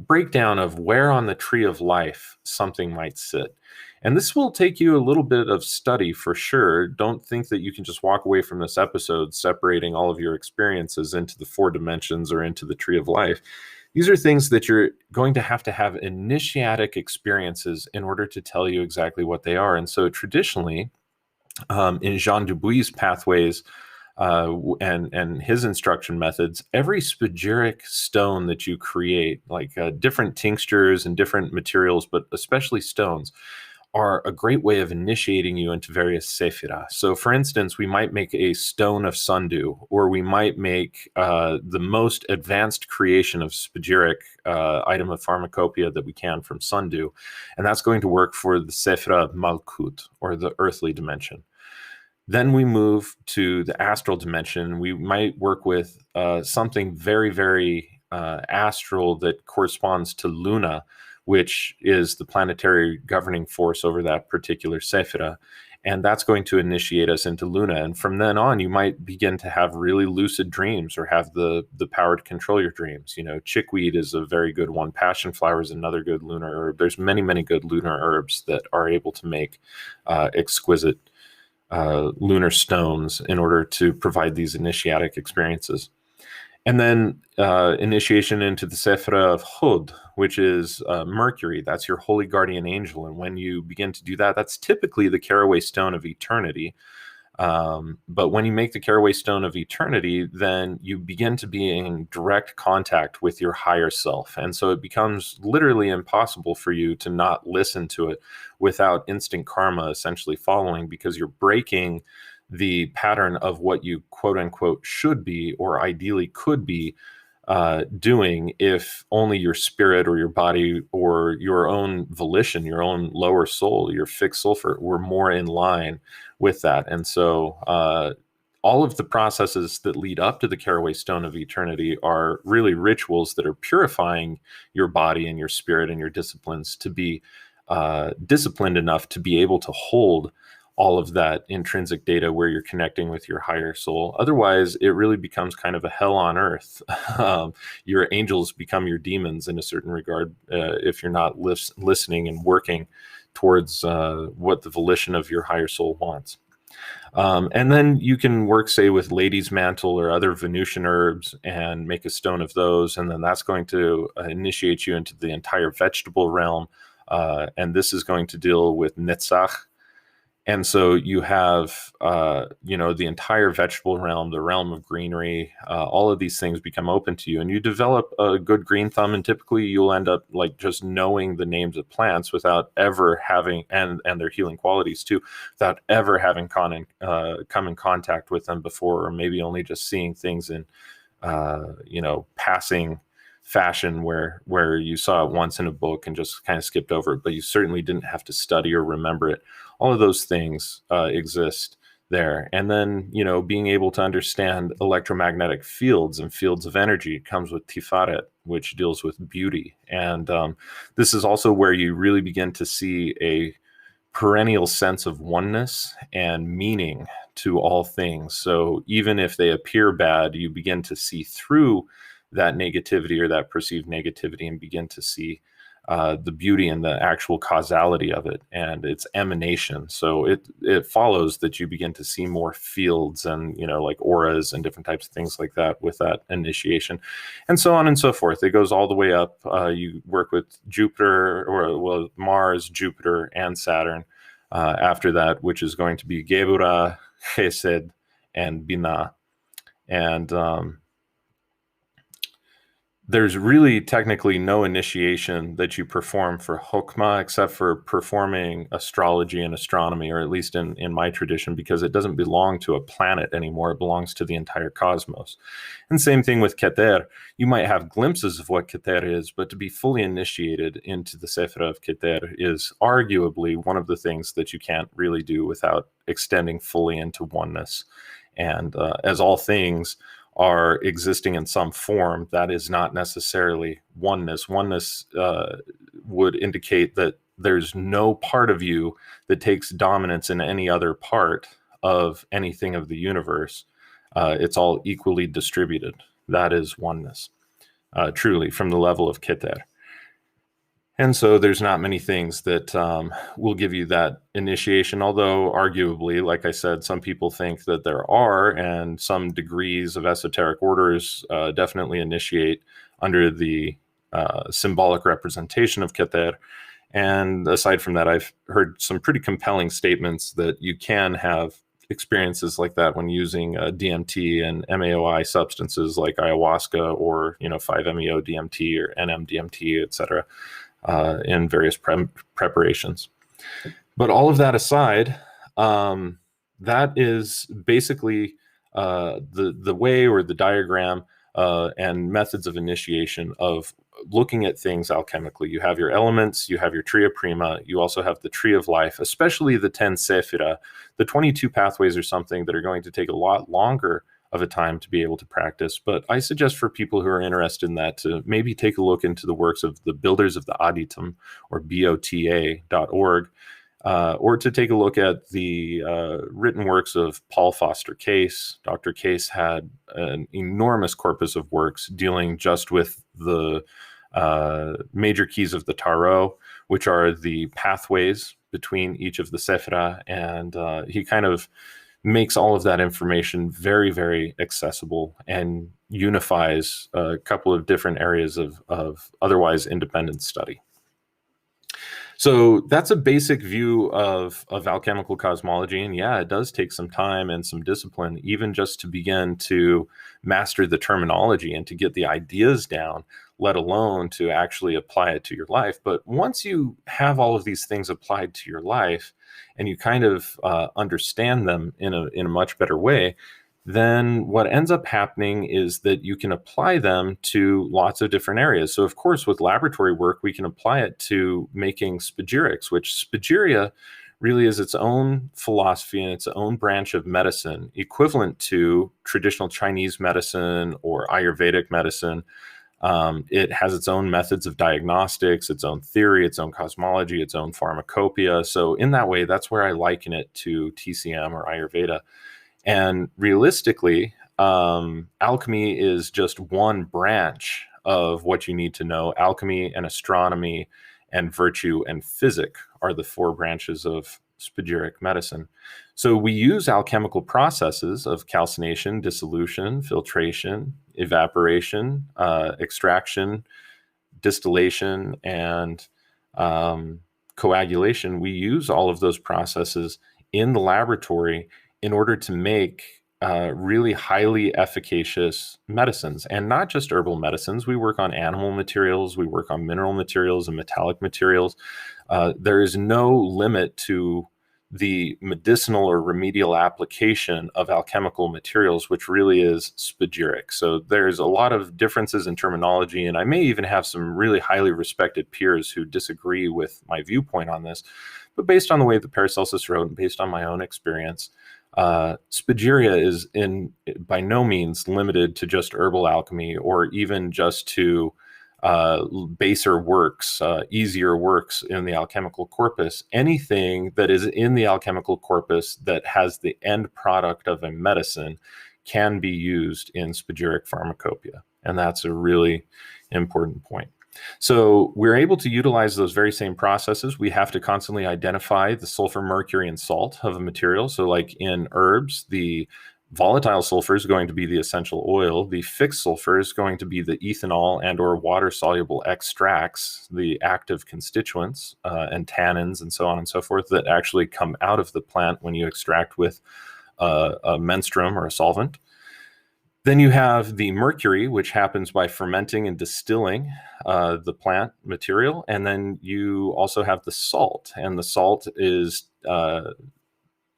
S1: breakdown of where on the tree of life something might sit. And this will take you a little bit of study for sure. Don't think that you can just walk away from this episode separating all of your experiences into the 4 dimensions or into the tree of life. These are things that you're going to have initiatic experiences in order to tell you exactly what they are. And so traditionally, in Jean Dubuis's pathways, and his instruction methods, every spagyric stone that you create, like different tinctures and different materials, but especially stones, are a great way of initiating you into various sephira. So, for instance, we might make a stone of sundew, or we might make the most advanced creation of spagyric item of pharmacopoeia that we can from sundew, and that's going to work for the sephira of Malkut, or the earthly dimension. Then we move to the astral dimension. We might work with something very, very astral that corresponds to Luna, which is the planetary governing force over that particular sephira. And that's going to initiate us into Luna. And from then on, you might begin to have really lucid dreams or have the power to control your dreams. You know, chickweed is a very good one. Passion flower is another good lunar herb. There's many, many good lunar herbs that are able to make exquisite lunar stones in order to provide these initiatic experiences. And then initiation into the Sephira of Hod, which is Mercury. That's your holy guardian angel. And when you begin to do that, that's typically the caraway stone of eternity. But when you make the caraway stone of eternity, then you begin to be in direct contact with your higher self. And so it becomes literally impossible for you to not listen to it without instant karma essentially following, because you're breaking the pattern of what you quote unquote should be or ideally could be doing if only your spirit or your body or your own volition, your own lower soul, your fixed sulfur were more in line with that. And so all of the processes that lead up to the caraway stone of eternity are really rituals that are purifying your body and your spirit and your disciplines to be disciplined enough to be able to hold all of that intrinsic data where you're connecting with your higher soul. Otherwise, it really becomes kind of a hell on earth. Your angels become your demons in a certain regard if you're not listening and working towards what the volition of your higher soul wants. And then you can work, say, with lady's mantle or other Venusian herbs and make a stone of those. And then that's going to initiate you into the entire vegetable realm. And this is going to deal with Netzach. And so you have, the entire vegetable realm, the realm of greenery, all of these things become open to you, and you develop a good green thumb. And typically you'll end up like just knowing the names of plants without ever having, and their healing qualities too, without ever having come in contact with them before, or maybe only just seeing things in, passing fashion where you saw it once in a book and just kind of skipped over it, but you certainly didn't have to study or remember it. All of those things exist there. And then, being able to understand electromagnetic fields and fields of energy comes with Tiferet, which deals with beauty. And this is also where you really begin to see a perennial sense of oneness and meaning to all things. So even if they appear bad, you begin to see through that negativity or that perceived negativity and begin to see the beauty and the actual causality of it and its emanation. So it follows that you begin to see more fields and, like auras and different types of things like that with that initiation, and so on and so forth. It goes all the way up. You work with Jupiter, or Mars, Jupiter, and Saturn after that, which is going to be Geburah, Chesed, and Binah. And there's really technically no initiation that you perform for Hokmah except for performing astrology and astronomy, or at least in my tradition, because it doesn't belong to a planet anymore. It belongs to the entire cosmos. And same thing with Keter. You might have glimpses of what Keter is, but to be fully initiated into the Sephira of Keter is arguably one of the things that you can't really do without extending fully into oneness. And as all things are existing in some form, that is not necessarily oneness. Oneness would indicate that there's no part of you that takes dominance in any other part of anything of the universe. It's all equally distributed. That is oneness, truly, from the level of Keter. And so there's not many things that will give you that initiation, although arguably, like I said, some people think that there are, and some degrees of esoteric orders definitely initiate under the symbolic representation of Keter. And aside from that, I've heard some pretty compelling statements that you can have experiences like that when using DMT and MAOI substances like ayahuasca or 5-MeO DMT or NMDMT, et cetera. In various preparations. But all of that aside, that is basically the way or the diagram and methods of initiation of looking at things alchemically. You have your elements, you have your tria prima, you also have the tree of life, especially the 10 sephira. The 22 pathways are something that are going to take a lot longer of a time to be able to practice. But I suggest for people who are interested in that to maybe take a look into the works of the builders of the Aditum, or BOTA.org, or to take a look at the written works of Paul Foster Case. Dr. Case had an enormous corpus of works dealing just with the major keys of the Tarot, which are the pathways between each of the Sephira, and he kind of makes all of that information very, very accessible and unifies a couple of different areas of otherwise independent study. So that's a basic view of alchemical cosmology. And yeah, it does take some time and some discipline, even just to begin to master the terminology and to get the ideas down, let alone to actually apply it to your life. But once you have all of these things applied to your life and you kind of understand them in a much better way, then what ends up happening is that you can apply them to lots of different areas. So, of course, with laboratory work, we can apply it to making spagyrics, which Spagyria really is its own philosophy and its own branch of medicine, equivalent to traditional Chinese medicine or Ayurvedic medicine. It has its own methods of diagnostics, its own theory, its own cosmology, its own pharmacopoeia. So, in that way, that's where I liken it to TCM or Ayurveda. And realistically, alchemy is just one branch of what you need to know. Alchemy and astronomy and virtue and physic are the four branches of spagyric medicine. So we use alchemical processes of calcination, dissolution, filtration, evaporation, extraction, distillation, and coagulation. We use all of those processes in the laboratory in order to make really highly efficacious medicines, and not just herbal medicines. We work on animal materials, we work on mineral materials and metallic materials. There is no limit to the medicinal or remedial application of alchemical materials, which really is spagyric. So there's a lot of differences in terminology, and I may even have some really highly respected peers who disagree with my viewpoint on this. But based on the way that Paracelsus wrote and based on my own experience, Spagyria is by no means limited to just herbal alchemy or even just to baser works, easier works in the alchemical corpus. Anything that is in the alchemical corpus that has the end product of a medicine can be used in spagyric pharmacopoeia. And that's a really important point. So we're able to utilize those very same processes. We have to constantly identify the sulfur, mercury, and salt of a material. So like in herbs, the volatile sulfur is going to be the essential oil. The fixed sulfur is going to be the ethanol and or water-soluble extracts, the active constituents and tannins and so on and so forth that actually come out of the plant when you extract with a menstruum or a solvent. Then you have the mercury, which happens by fermenting and distilling the plant material. And then you also have the salt. And the salt is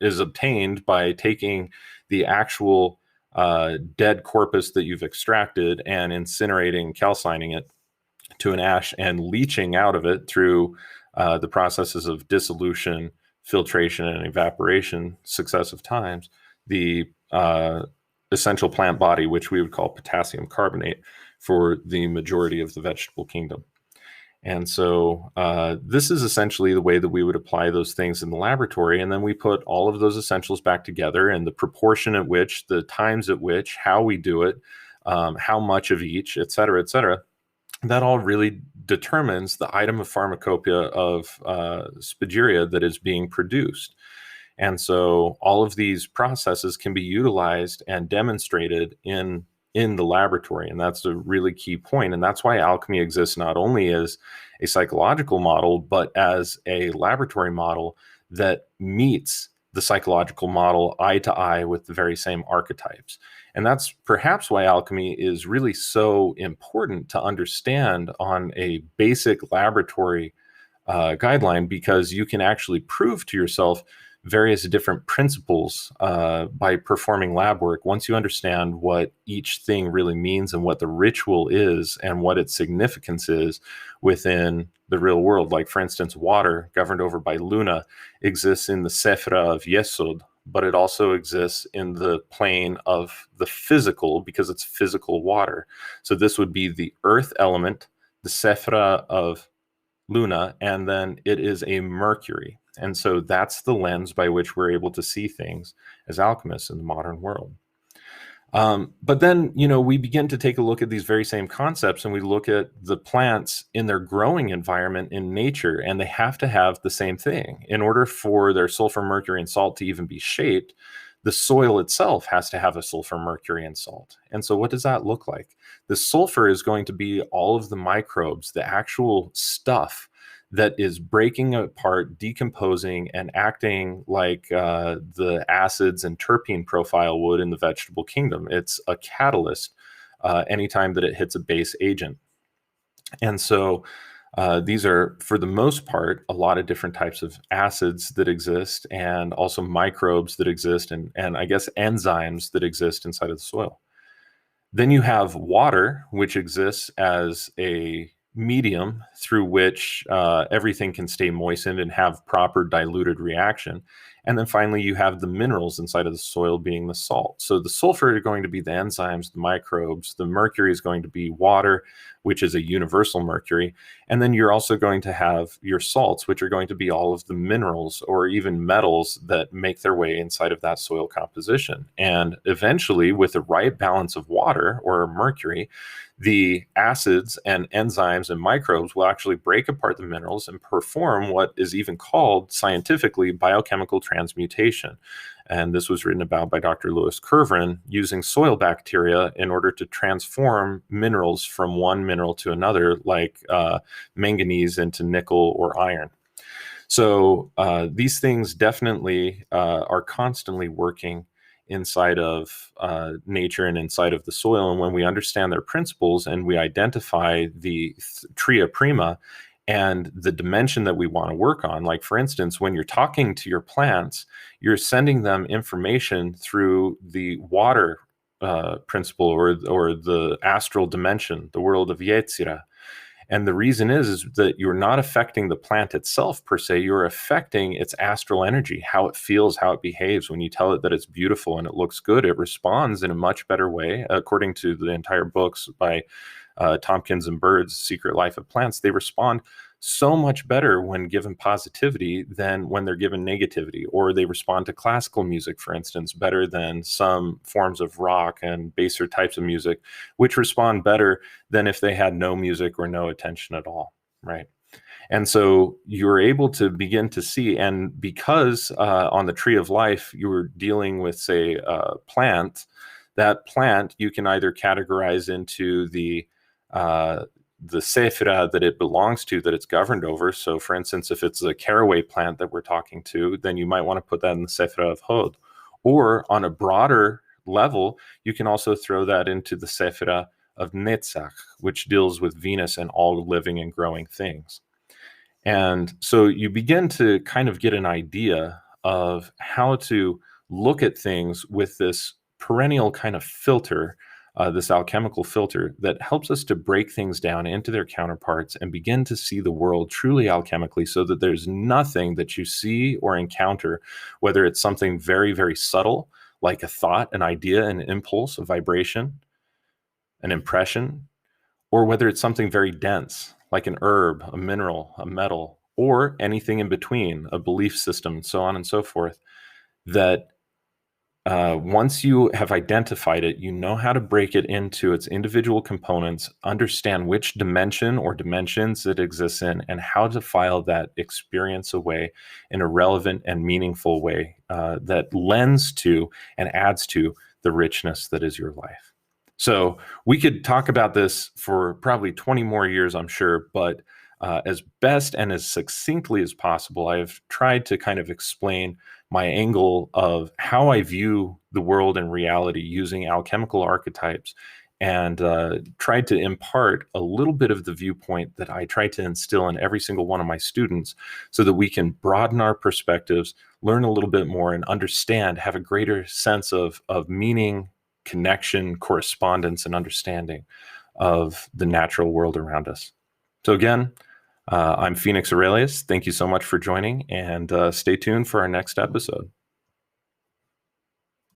S1: obtained by taking the actual dead corpus that you've extracted and incinerating, calcining it to an ash and leaching out of it through the processes of dissolution, filtration, and evaporation successive times. The essential plant body, which we would call potassium carbonate for the majority of the vegetable kingdom. And so this is essentially the way that we would apply those things in the laboratory. And then we put all of those essentials back together, and the proportion at which, the times at which, how we do it, how much of each, et cetera, that all really determines the item of pharmacopoeia of spagyria that is being produced. And so all of these processes can be utilized and demonstrated in the laboratory. And that's a really key point. And that's why alchemy exists not only as a psychological model, but as a laboratory model that meets the psychological model eye to eye with the very same archetypes. And that's perhaps why alchemy is really so important to understand on a basic laboratory guideline, because you can actually prove to yourself various different principles by performing lab work. Once you understand what each thing really means and what the ritual is and what its significance is within the real world. Like, for instance, water, governed over by Luna, exists in the Sephra of Yesod, but it also exists in the plane of the physical because it's physical water. So this would be the earth element, the Sephra of Luna, and then it is a Mercury. And so that's the lens by which we're able to see things as alchemists in the modern world. But then, we begin to take a look at these very same concepts, and we look at the plants in their growing environment in nature, and they have to have the same thing. In order for their sulfur, mercury, and salt to even be shaped, the soil itself has to have a sulfur, mercury, and salt. And so what does that look like? The sulfur is going to be all of the microbes, the actual stuff that is breaking apart, decomposing, and acting like the acids and terpene profile would in the vegetable kingdom. It's a catalyst anytime that it hits a base agent. And so these are, for the most part, a lot of different types of acids that exist, and also microbes that exist, and I guess enzymes that exist inside of the soil. Then you have water, which exists as a medium through which everything can stay moistened and have proper diluted reaction. And then finally, you have the minerals inside of the soil being the salt. So the sulfur are going to be the enzymes, the microbes. The mercury is going to be water, which is a universal mercury. And then you're also going to have your salts, which are going to be all of the minerals or even metals that make their way inside of that soil composition. And eventually, with the right balance of water or mercury, the acids and enzymes and microbes will actually break apart the minerals and perform what is even called scientifically biochemical transmutation. And this was written about by Dr. Louis Kervran, using soil bacteria in order to transform minerals from one mineral to another, like manganese into nickel or iron. So these things definitely are constantly working inside of nature and inside of the soil. And when we understand their principles and we identify the tria prima and the dimension that we want to work on, like, for instance, when you're talking to your plants, you're sending them information through the water principle or the astral dimension, the world of Yetzirah. And the reason is that you're not affecting the plant itself per se. You're affecting its astral energy, how it feels, how it behaves. When you tell it that it's beautiful and it looks good, it responds in a much better way. According to the entire books by Tompkins and Bird's Secret Life of Plants, they respond so much better when given positivity than when they're given negativity. Or they respond to classical music, for instance, better than some forms of rock and baser types of music, which respond better than if they had no music or no attention at all, right? And so you're able to begin to see, and because on the tree of life, you were dealing with, say, a plant, that plant you can either categorize into the sephira that it belongs to, that it's governed over. So, for instance, if it's a caraway plant that we're talking to, then you might want to put that in the sephira of Hod. Or on a broader level, you can also throw that into the sephira of Netzach, which deals with Venus and all living and growing things. And so you begin to kind of get an idea of how to look at things with this perennial kind of filter, this alchemical filter that helps us to break things down into their counterparts and begin to see the world truly alchemically, so that there's nothing that you see or encounter, whether it's something very, very subtle, like a thought, an idea, an impulse, a vibration, an impression, or whether it's something very dense, like an herb, a mineral, a metal, or anything in between, a belief system, so on and so forth, that once you have identified it, you know how to break it into its individual components, understand which dimension or dimensions it exists in, and how to file that experience away in a relevant and meaningful way that lends to and adds to the richness that is your life. So we could talk about this for probably 20 more years, I'm sure, but as best and as succinctly as possible, I've tried to kind of explain my angle of how I view the world and reality using alchemical archetypes and tried to impart a little bit of the viewpoint that I try to instill in every single one of my students so that we can broaden our perspectives, learn a little bit more, and understand, have a greater sense of meaning, connection, correspondence, and understanding of the natural world around us. So again, I'm Phoenix Aurelius. Thank you so much for joining, and stay tuned for our next episode.